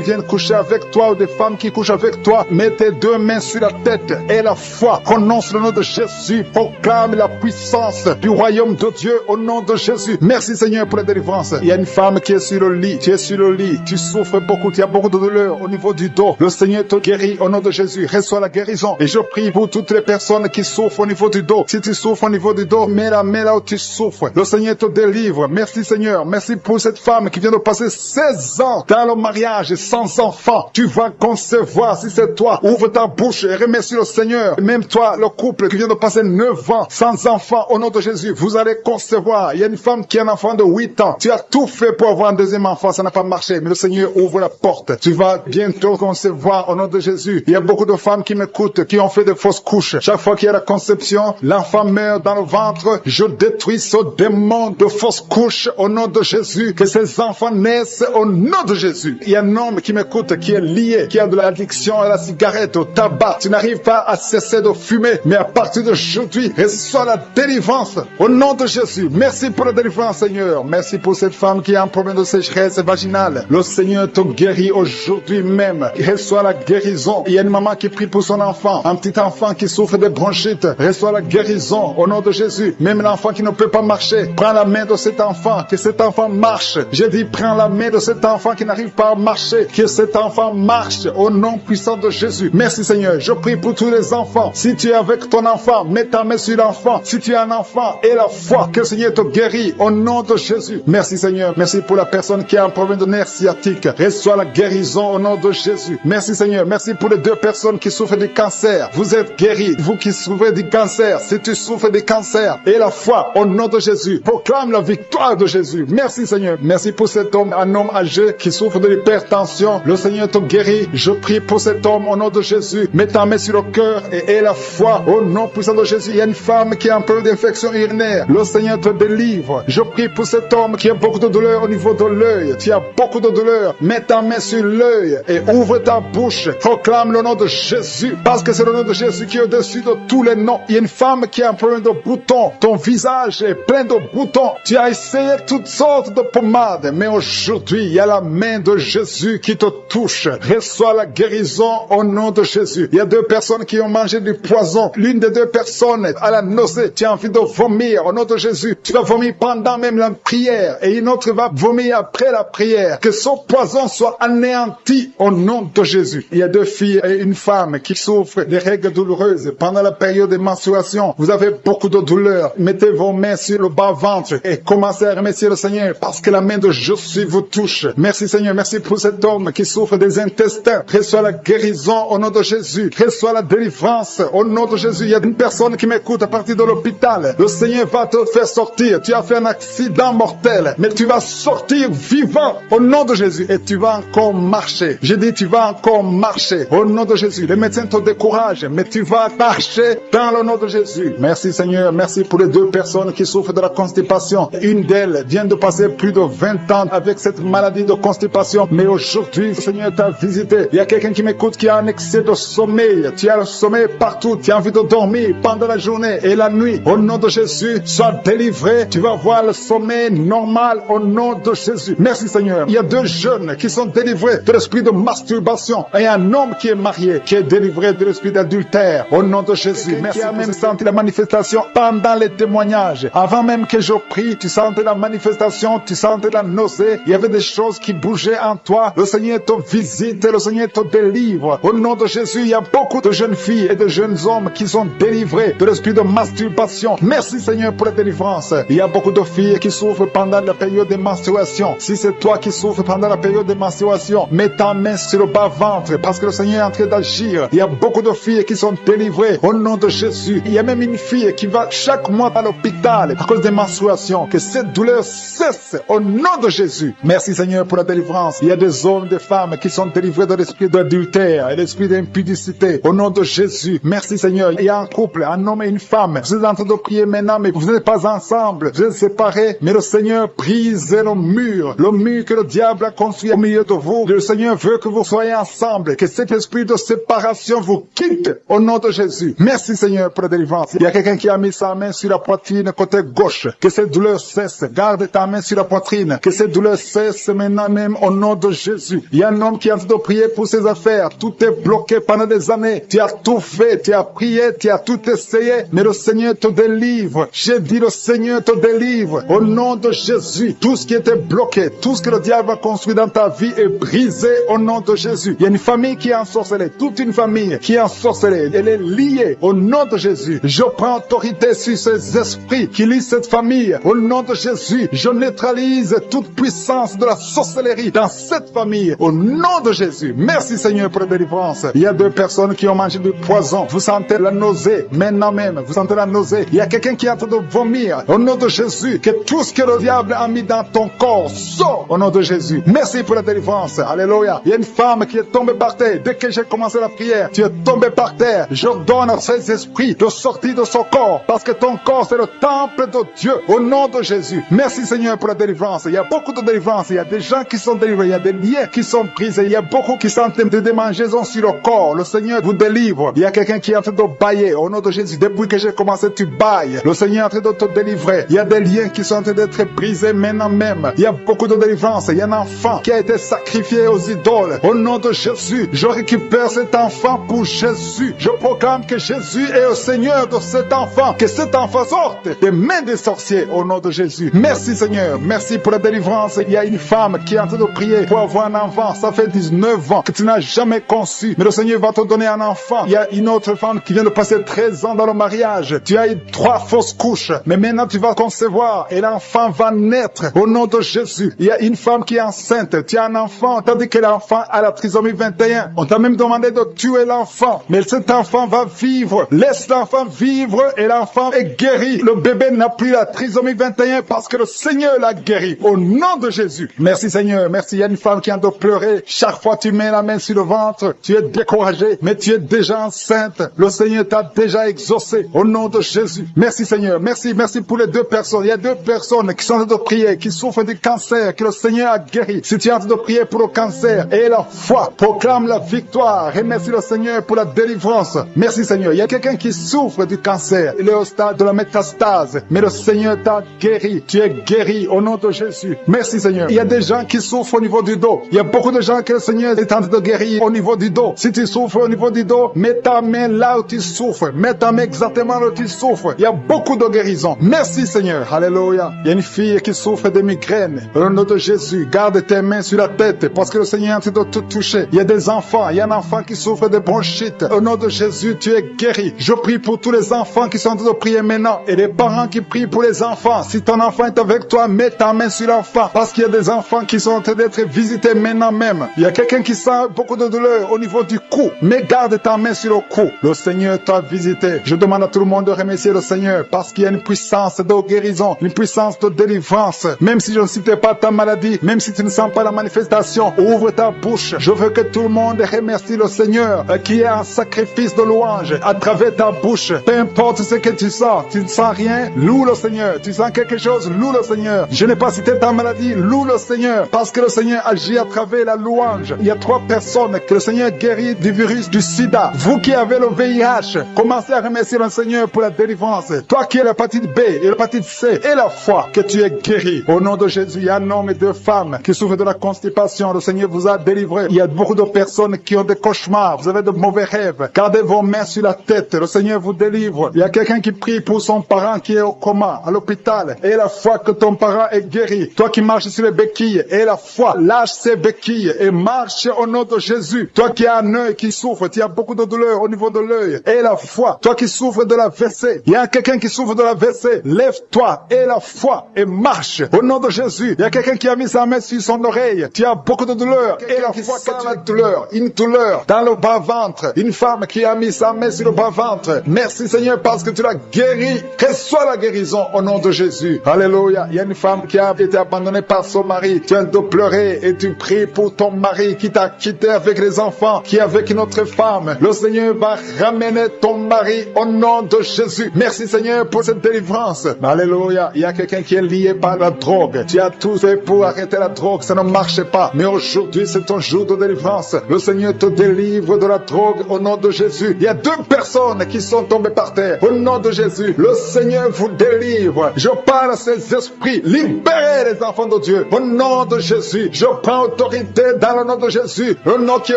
viennent coucher avec toi ou des femmes qui couchent avec toi, mets tes 2 mains sur la tête et la foi. Prononce le nom de Jésus. Proclame la puissance du royaume de Dieu au nom de Jésus. Merci Seigneur pour la délivrance. Il y a une femme qui est sur le lit. Tu es sur le lit. Tu souffres beaucoup. Tu as beaucoup de douleur au niveau du dos. Le Seigneur te guérit au nom de Jésus. Reçois la guérison. Et je prie pour toutes les personnes qui souffrent au niveau du dos. Si tu souffres au niveau du dos, mets la main là où tu souffres. Le Seigneur te délivre. Merci Seigneur. Merci pour cette femme qui vient de passer 16 ans dans le mariage sans enfant. Tu vas concevoir si c'est toi. Ouvre ta bouche et remercie le Seigneur. Même toi, le couple qui vient de passer 9 ans sans enfant, au nom de Jésus, vous allez concevoir. Il y a une femme qui a un enfant de 8 ans. Tu as tout fait pour avoir un deuxième enfant, ça n'a pas marché. Mais le Seigneur ouvre la porte. Tu vas bientôt concevoir au nom de Jésus. Jésus. Il y a beaucoup de femmes qui m'écoutent, qui ont fait de fausses couches. Chaque fois qu'il y a la conception, l'enfant meurt dans le ventre. Je détruis ce démon de fausses couches au nom de Jésus. Que ces enfants naissent au nom de Jésus. Il y a un homme qui m'écoute, qui est lié, qui a de l'addiction à la cigarette, au tabac. Tu n'arrives pas à cesser de fumer, mais à partir d'aujourd'hui, reçois la délivrance au nom de Jésus. Merci pour la délivrance, Seigneur. Merci pour cette femme qui a un problème de sécheresse vaginale. Le Seigneur te guérit aujourd'hui même. Reçois la guérison. Il y a une maman qui prie pour son enfant, un petit enfant qui souffre de bronchite. Reçois la guérison au nom de Jésus. Même l'enfant qui ne peut pas marcher, prends la main de cet enfant, que cet enfant marche. Je dis, prends la main de cet enfant qui n'arrive pas à marcher, que cet enfant marche au nom puissant de Jésus. Merci Seigneur. Je prie pour tous les enfants. Si tu es avec ton enfant, mets ta main sur l'enfant. Si tu es un enfant, et la foi, que le Seigneur te guérit au nom de Jésus. Merci Seigneur. Merci pour la personne qui a un problème de nerf sciatique. Reçois la guérison au nom de Jésus. Merci Seigneur. Merci pour les 2 personnes qui souffrent du cancer. Vous êtes guéris. Vous qui souffrez du cancer, si tu souffres du cancer, et la foi au nom de Jésus. Proclame la victoire de Jésus. Merci Seigneur. Merci pour cet homme, un homme âgé qui souffre de l'hypertension. Le Seigneur te guérit. Je prie pour cet homme au nom de Jésus. Mets ta main sur le cœur et aie la foi au nom puissant de Jésus. Il y a une femme qui a un peu d'infection urinaire. Le Seigneur te délivre. Je prie pour cet homme qui a beaucoup de douleur au niveau de l'œil. Tu as beaucoup de douleur. Mets ta main sur l'œil et ouvre ta bouche. Proclame le nom de Jésus, parce que c'est le nom de Jésus qui est au-dessus de tous les noms. Il y a une femme qui a un problème de boutons. Ton visage est plein de boutons. Tu as essayé toutes sortes de pommades, mais aujourd'hui, il y a la main de Jésus qui te touche. Reçois la guérison au nom de Jésus. Il y a 2 personnes qui ont mangé du poison. L'une des 2 personnes a la nausée. Tu as envie de vomir au nom de Jésus. Tu vas vomir pendant même la prière et une autre va vomir après la prière. Que son poison soit anéanti au nom de Jésus. Il y a 2 filles et une femme qui souffrent des règles douloureuses pendant la période de menstruation. Vous avez beaucoup de douleur. Mettez vos mains sur le bas-ventre et commencez à remercier le Seigneur parce que la main de Jésus vous touche. Merci Seigneur. Merci pour cet homme qui souffre des intestins. Reçois la guérison au nom de Jésus. Reçois la délivrance au nom de Jésus. Il y a une personne qui m'écoute à partir de l'hôpital. Le Seigneur va te faire sortir. Tu as fait un accident mortel, mais tu vas sortir vivant au nom de Jésus et tu vas encore marcher. Je dis tu vas encore marcher au nom de Jésus. Les médecins te découragent, mais tu vas marcher dans le nom de Jésus. Merci Seigneur. Merci pour les 2 personnes qui souffrent de la constipation. Une d'elles vient de passer plus de 20 ans avec cette maladie de constipation, mais aujourd'hui, le Seigneur t'a visité. Il y a quelqu'un qui m'écoute qui a un excès de sommeil. Tu as le sommeil partout. Tu as envie de dormir pendant la journée et la nuit. Au nom de Jésus, sois délivré. Tu vas voir le sommeil normal au nom de Jésus. Merci Seigneur. Il y a 2 jeunes qui sont délivrés de l'esprit de masturbation et un homme qui est marié qui est délivré de l'esprit d'adultère au nom de Jésus. Merci. Qui a même senti la manifestation pendant les témoignages. Avant même que je prie, tu sentais la manifestation, tu sentais la nausée. Il y avait des choses qui bougeaient en toi. Le Seigneur te visite, le Seigneur te délivre. Au nom de Jésus, il y a beaucoup de jeunes filles et de jeunes hommes qui sont délivrés de l'esprit de masturbation. Merci Seigneur pour la délivrance. Il y a beaucoup de filles qui souffrent pendant la période de menstruation. Si c'est toi qui souffres pendant la période de menstruation, mets ta main sur le bas-ventre parce que le Seigneur est en train d'agir. Il y a beaucoup de filles qui sont délivrées au nom de Jésus. Il y a même une fille qui va chaque mois à l'hôpital à cause des menstruations. Que cette douleur cesse au nom de Jésus. Merci Seigneur pour la délivrance. Il y a des hommes, des femmes qui sont délivrés de l'esprit d'adultère et l'esprit d'impudicité. Au nom de Jésus. Merci Seigneur. Il y a un couple, un homme et une femme. Vous êtes en train de prier maintenant, mais vous n'êtes pas ensemble. Vous êtes séparés, mais le Seigneur brise le mur que le diable a construit au milieu de vous. Le Seigneur veut que vous soyez ensemble, que cet esprit de séparation vous quitte au nom de Jésus. Merci Seigneur pour la délivrance. Il y a quelqu'un qui a mis sa main sur la poitrine côté gauche. Que cette douleur cesse. Garde ta main sur la poitrine. Que cette douleur cesse maintenant même au nom de Jésus. Il y a un homme qui est en train de prier pour ses affaires. Tout est bloqué pendant des années. Tu as tout fait, tu as prié, tu as tout essayé, mais le Seigneur te délivre. J'ai dit le Seigneur te délivre. Au nom de Jésus, tout ce qui était bloqué, tout ce que le diable a construit dans ta vie est brisé au nom de Jésus. Il y a une famille qui est ensorcelée, toute une famille qui est ensorcelée. Elle est liée au nom de Jésus. Je prends autorité sur ces esprits qui lient cette famille. Au nom de Jésus, je neutralise toute puissance de la sorcellerie dans cette famille. Au nom de Jésus. Merci Seigneur pour la délivrance. Il y a 2 personnes qui ont mangé du poison. Vous sentez la nausée. Maintenant même, vous sentez la nausée. Il y a quelqu'un qui est en train de vomir. Au nom de Jésus, que tout ce que le diable a mis dans ton corps sort au nom de Jésus. Merci pour la délivrance. Alléluia. Il y a une femme qui est tombée par terre. Dès que que j'ai commencé la prière, tu es tombé par terre. J'ordonne à ces esprits de sortir de son corps, parce que ton corps c'est le temple de Dieu, au nom de Jésus. Merci Seigneur pour la délivrance. Il y a beaucoup de délivrance, il y a des gens qui sont délivrés, il y a des liens qui sont brisés, il y a beaucoup qui sont en train de démangeaisons sur le corps. Le Seigneur vous délivre. Il y a quelqu'un qui est en train de bailler, au nom de Jésus. Depuis que j'ai commencé, tu bailles. Le Seigneur est en train de te délivrer. Il y a des liens qui sont en train d'être brisés maintenant même. Il y a beaucoup de délivrance. Il y a un enfant qui a été sacrifié aux idoles. Au nom de Jésus, je récupère cet enfant pour Jésus. Je proclame que Jésus est le Seigneur de cet enfant. Que cet enfant sorte des mains des sorciers au nom de Jésus. Merci Seigneur. Merci pour la délivrance. Il y a une femme qui est en train de prier pour avoir un enfant. Ça fait 19 ans que tu n'as jamais conçu. Mais le Seigneur va te donner un enfant. Il y a une autre femme qui vient de passer 13 ans dans le mariage. Tu as eu 3 fausses couches. Mais maintenant tu vas concevoir et l'enfant va naître au nom de Jésus. Il y a une femme qui est enceinte. Tu as un enfant. Tandis que l'enfant a la trisomie 21. On t'a même demandé de tuer l'enfant. Mais cet enfant va vivre. Laisse l'enfant vivre et l'enfant est guéri. Le bébé n'a plus la trisomie 21 parce que le Seigneur l'a guéri. Au nom de Jésus. Merci Seigneur. Merci. Il y a une femme qui a de pleurer. Chaque fois tu mets la main sur le ventre, tu es découragé, mais tu es déjà enceinte. Le Seigneur t'a déjà exaucé. Au nom de Jésus. Merci Seigneur. Merci. Merci pour les 2 personnes. Il y a 2 personnes qui sont en train de prier, qui souffrent du cancer, que le Seigneur a guéri. Si tu es en train de prier pour le cancer et la foi, proclame la victoire. Remercie le Seigneur pour la délivrance. Merci Seigneur. Il y a quelqu'un qui souffre du cancer. Il est au stade de la métastase. Mais le Seigneur t'a guéri. Tu es guéri au nom de Jésus. Merci Seigneur. Il y a des gens qui souffrent au niveau du dos. Il y a beaucoup de gens que le Seigneur est en train de guérir au niveau du dos. Si tu souffres au niveau du dos, mets ta main là où tu souffres. Mets ta main exactement là où tu souffres. Il y a beaucoup de guérisons. Merci Seigneur. Alléluia. Il y a une fille qui souffre de migraines. Au nom de Jésus, garde tes mains sur la tête parce que le Seigneur est en train de te toucher. Il y a des enfants. Il y a un enfant qui souffre de bronchite. Au nom de Jésus, tu es guéri. Je prie pour tous les enfants qui sont en train de prier maintenant et les parents qui prient pour les enfants. Si ton enfant est avec toi, mets ta main sur l'enfant parce qu'il y a des enfants qui sont en train d'être visités maintenant même. Il y a quelqu'un qui sent beaucoup de douleur au niveau du cou, mais garde ta main sur le cou. Le Seigneur t'a visité. Je demande à tout le monde de remercier le Seigneur parce qu'il y a une puissance de guérison, une puissance de délivrance. Même si je ne citais pas ta maladie, même si tu ne sens pas la manifestation, ouvre ta bouche. Je veux que tout le monde remercie le Seigneur qui est un sacrifice de louange à travers ta bouche. Peu importe ce que tu sens ne sens rien, loue le Seigneur. Tu sens quelque chose, loue le Seigneur. Je n'ai pas cité ta maladie, loue le Seigneur parce que le Seigneur agit à travers la louange. Il y a 3 personnes que le Seigneur guérit du virus du sida. Vous qui avez le VIH, commencez à remercier le Seigneur pour la délivrance. Toi qui as l'hépatite B et l'hépatite C et la foi, que tu es guéri. Au nom de Jésus, il y a un homme et 2 femmes qui souffrent de la constipation. Le Seigneur vous a délivré. Il y a beaucoup de personnes qui ont des cauchemars. Vous avez de mauvais rêves. Gardez vos mains sur la tête. Le Seigneur vous délivre. Il y a quelqu'un qui prie pour son parent qui est au coma, à l'hôpital. Et la foi que ton parent est guéri. Toi qui marches sur les béquilles, et la foi, lâche ces béquilles et marche au nom de Jésus. Toi qui as un œil qui souffre, tu as beaucoup de douleur au niveau de l'œil. Et la foi. Toi qui souffres de la WC, il y a quelqu'un qui souffre de la WC. Lève-toi et la foi et marche au nom de Jésus. Il y a quelqu'un qui a mis sa main sur son oreille. Tu as beaucoup de douleur et la foi que tu as une douleur dans le bas-ventre. Une femme qui a mis sa main sur le bas-ventre. Merci Seigneur parce que tu l'as guéri. Que soit la guérison au nom de Jésus. Alléluia. Il y a une femme qui a été abandonnée par son mari. Tu viens de pleurer et tu pries pour ton mari qui t'a quitté avec les enfants, qui est avec une autre femme. Le Seigneur va ramener ton mari au nom de Jésus. Merci Seigneur pour cette délivrance. Alléluia. Il y a quelqu'un qui est lié par la drogue. Tu as tout fait pour arrêter la drogue. Ça ne marche pas. Mais aujourd'hui, c'est ton jour de délivrance. Le Seigneur te délivre de la drogue au nom de Jésus. Il y a 2 personnes qui sont tombées par terre. Au nom de Jésus, le Seigneur vous délivre. Je parle à ces esprits. Libérez les enfants de Dieu. Au nom de Jésus, je prends autorité dans le nom de Jésus. Le nom qui est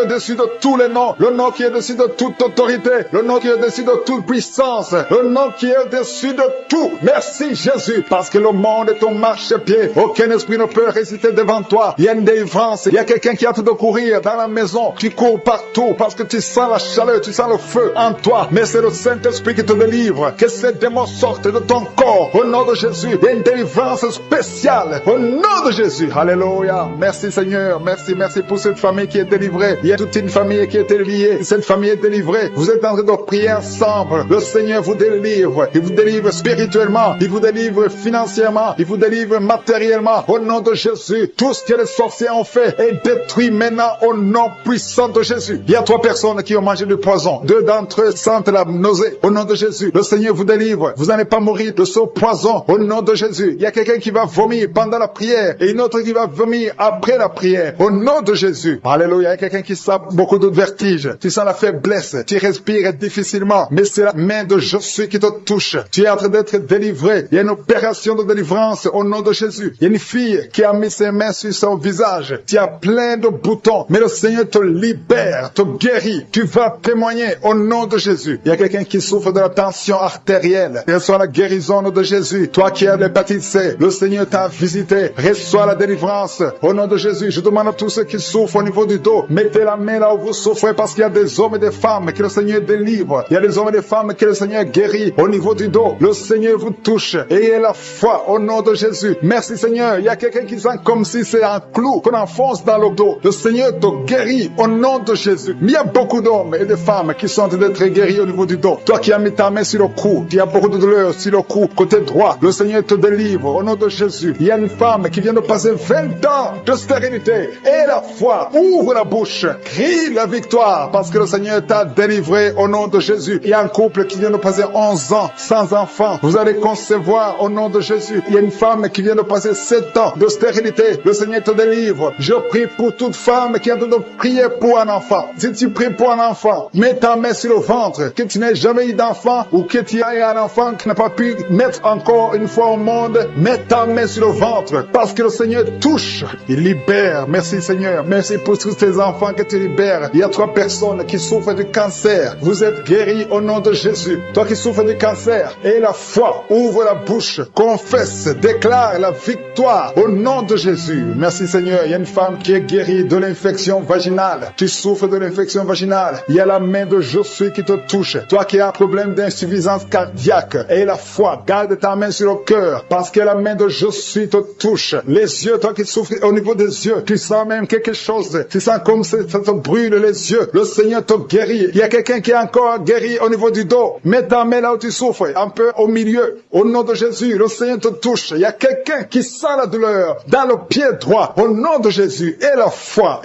au-dessus de tous les noms. Le nom qui est au-dessus de toute autorité. Le nom qui est au-dessus de toute puissance. Le nom qui est au-dessus de tout. Merci Jésus. Parce que le monde est ton marchepied. Aucun esprit ne peut résister devant toi. Il y a une délivrance. Il y a quelqu'un qui a hâte de courir dans la maison. Tu cours partout parce que tu sens la chaleur, tu sens le feu en toi. Mais c'est le Saint-Esprit qui te délivre. Que ces démons sortent de ton corps. Au nom de Jésus. Il y a une délivrance spéciale. Au nom de Jésus. Alléluia. Merci Seigneur. Merci, merci pour cette famille qui est délivrée. Il y a toute une famille qui est liée. Cette famille est délivrée. Vous êtes en train de prier ensemble. Le Seigneur vous délivre. Il vous délivre spirituellement. Il vous délivre financièrement. Il vous délivre matériellement. Au nom de Jésus. Tout ce que les sorciers ont fait est détruit maintenant au nom puissant de de Jésus. Il y a 3 personnes qui ont mangé du poison. 2 d'entre eux sentent la nausée. Au nom de Jésus, le Seigneur vous délivre. Vous n'allez pas mourir de ce poison. Au nom de Jésus, il y a quelqu'un qui va vomir pendant la prière et une autre qui va vomir après la prière. Au nom de Jésus. Alléluia. Il y a quelqu'un qui sent beaucoup de vertige. Tu sens la faiblesse. Tu respires difficilement. Mais c'est la main de Jésus qui te touche. Tu es en train d'être délivré. Il y a une opération de délivrance au nom de Jésus. Il y a une fille qui a mis ses mains sur son visage. Tu as plein de boutons. Mais le Seigneur te libère, te guérit. Tu vas témoigner au nom de Jésus. Il y a quelqu'un qui souffre de la tension artérielle. Reçois la guérison au nom de Jésus. Toi qui as l'hépatite C, le Seigneur t'a visité. Reçois la délivrance au nom de Jésus. Je demande à tous ceux qui souffrent au niveau du dos, mettez la main là où vous souffrez parce qu'il y a des hommes et des femmes que le Seigneur délivre. Il y a des hommes et des femmes que le Seigneur guérit au niveau du dos. Le Seigneur vous touche. Ayez la foi au nom de Jésus. Merci Seigneur. Il y a quelqu'un qui sent comme si c'est un clou qu'on enfonce dans le dos. Le Seigneur te guérit au nom de Jésus. Mais il y a beaucoup d'hommes et de femmes qui sont en train d'être guéris au niveau du dos. Toi qui as mis ta main sur le cou, il y a beaucoup de douleur sur le cou, côté droit. Le Seigneur te délivre au nom de Jésus. Il y a une femme qui vient de passer 20 ans de stérilité. Et la foi, ouvre la bouche, crie la victoire parce que le Seigneur t'a délivré au nom de Jésus. Il y a un couple qui vient de passer 11 ans sans enfant. Vous allez concevoir au nom de Jésus. Il y a une femme qui vient de passer 7 ans de stérilité. Le Seigneur te délivre. Je prie pour toute femme qui est en train de prier pour un enfant. Si tu pries pour un enfant, mets ta main sur le ventre. Que tu n'aies jamais eu d'enfant ou que tu aies un enfant qui n'a pas pu mettre encore une fois au monde, mets ta main sur le ventre parce que le Seigneur touche. Il libère. Merci Seigneur. Merci pour tous tes enfants que tu libères. Il y a 3 personnes qui souffrent du cancer. Vous êtes guéris au nom de Jésus. Toi qui souffres du cancer, et la foi, ouvre la bouche, confesse, déclare la victoire au nom de Jésus. Merci Seigneur. Il y a une femme qui est guérie de l'infection vaginale. Tu souffres de l'infection vaginale. Il y a la main de Jésus qui te touche. Toi qui as un problème d'insuffisance cardiaque, et la foi, garde ta main sur le cœur parce que la main de Jésus te touche. Les yeux, toi qui souffres au niveau des yeux, tu sens même quelque chose. Tu sens comme ça te brûle les yeux. Le Seigneur te guérit. Il y a quelqu'un qui est encore guéri au niveau du dos. Mets ta main là où tu souffres, un peu au milieu. Au nom de Jésus, le Seigneur te touche. Il y a quelqu'un qui sent la douleur dans le pied droit. Au nom de Jésus, et la foi,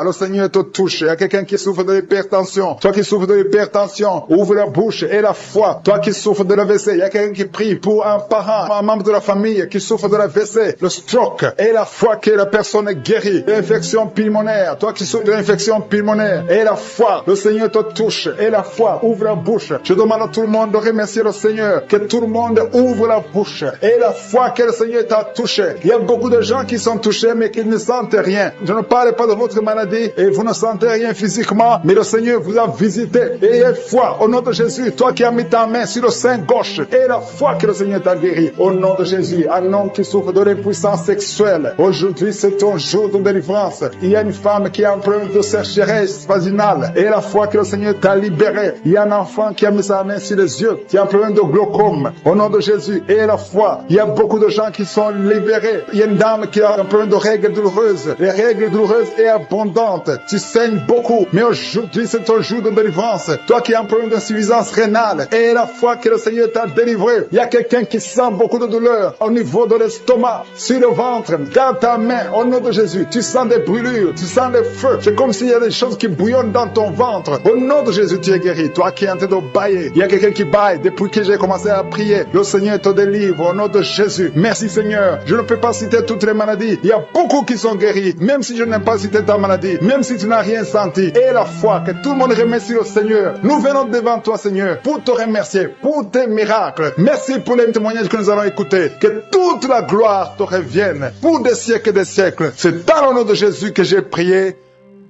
le Seigneur te touche. Il y a quelqu'un qui souffre de l'hypertension. Toi qui souffres de l'hypertension, ouvre la bouche et la foi. Toi qui souffres de l'AVC, il y a quelqu'un qui prie pour un parent, un membre de la famille qui souffre de l'AVC, le stroke, et la foi que la personne est guérie. L'infection pulmonaire, toi qui souffres de l'infection pulmonaire, et la foi, le Seigneur te touche. Et la foi, ouvre la bouche. Je demande à tout le monde de remercier le Seigneur, que tout le monde ouvre la bouche. Et la foi que le Seigneur t'a touché. Il y a beaucoup de gens qui sont touchés mais qui ne sentent rien. Je ne parle pas de votre maladie et vous ne sentez rien physiquement, mais le Seigneur vous a visité. Et la foi, au nom de Jésus, toi qui as mis ta main sur le sein gauche, et la foi que le Seigneur t'a guéri. Au nom de Jésus, un homme qui souffre de l'impuissance sexuelle. Aujourd'hui, c'est ton jour de délivrance. Il y a une femme qui a un problème de sécheresse vaginale. Et la foi que le Seigneur t'a libéré. Il y a un enfant qui a mis sa main sur les yeux, qui a un problème de glaucome. Au nom de Jésus, et la foi. Il y a beaucoup de gens qui sont libérés. Il y a une dame qui a un problème de règles douloureuses. Les règles douloureuses et abondantes. Tu saignes beaucoup. Mais aujourd'hui, c'est ton jour de délivrance. Toi qui as un problème d'insuffisance rénale. Et la foi que le Seigneur t'a délivré. Il y a quelqu'un qui sent beaucoup de douleur au niveau de l'estomac, sur le ventre. Garde ta main au nom de Jésus. Tu sens des brûlures. Tu sens des feux. C'est comme s'il y a des choses qui bouillonnent dans ton ventre. Au nom de Jésus, tu es guéri. Toi qui es en train de bailler. Il y a quelqu'un qui baille depuis que j'ai commencé à prier. Le Seigneur te délivre au nom de Jésus. Merci Seigneur. Je ne peux pas citer toutes les maladies. Il y a beaucoup qui sont guéris. Même si je n'ai pas cité ta maladie. Même si tu n'as rien senti. Et la foi que tout le monde remercie le Seigneur. Nous venons devant toi Seigneur pour te remercier. Pour tes miracles. Merci pour les témoignages que nous allons écouter. Que toute la gloire te revienne. Pour des siècles et des siècles. C'est dans le nom de Jésus que j'ai prié.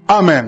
Amen.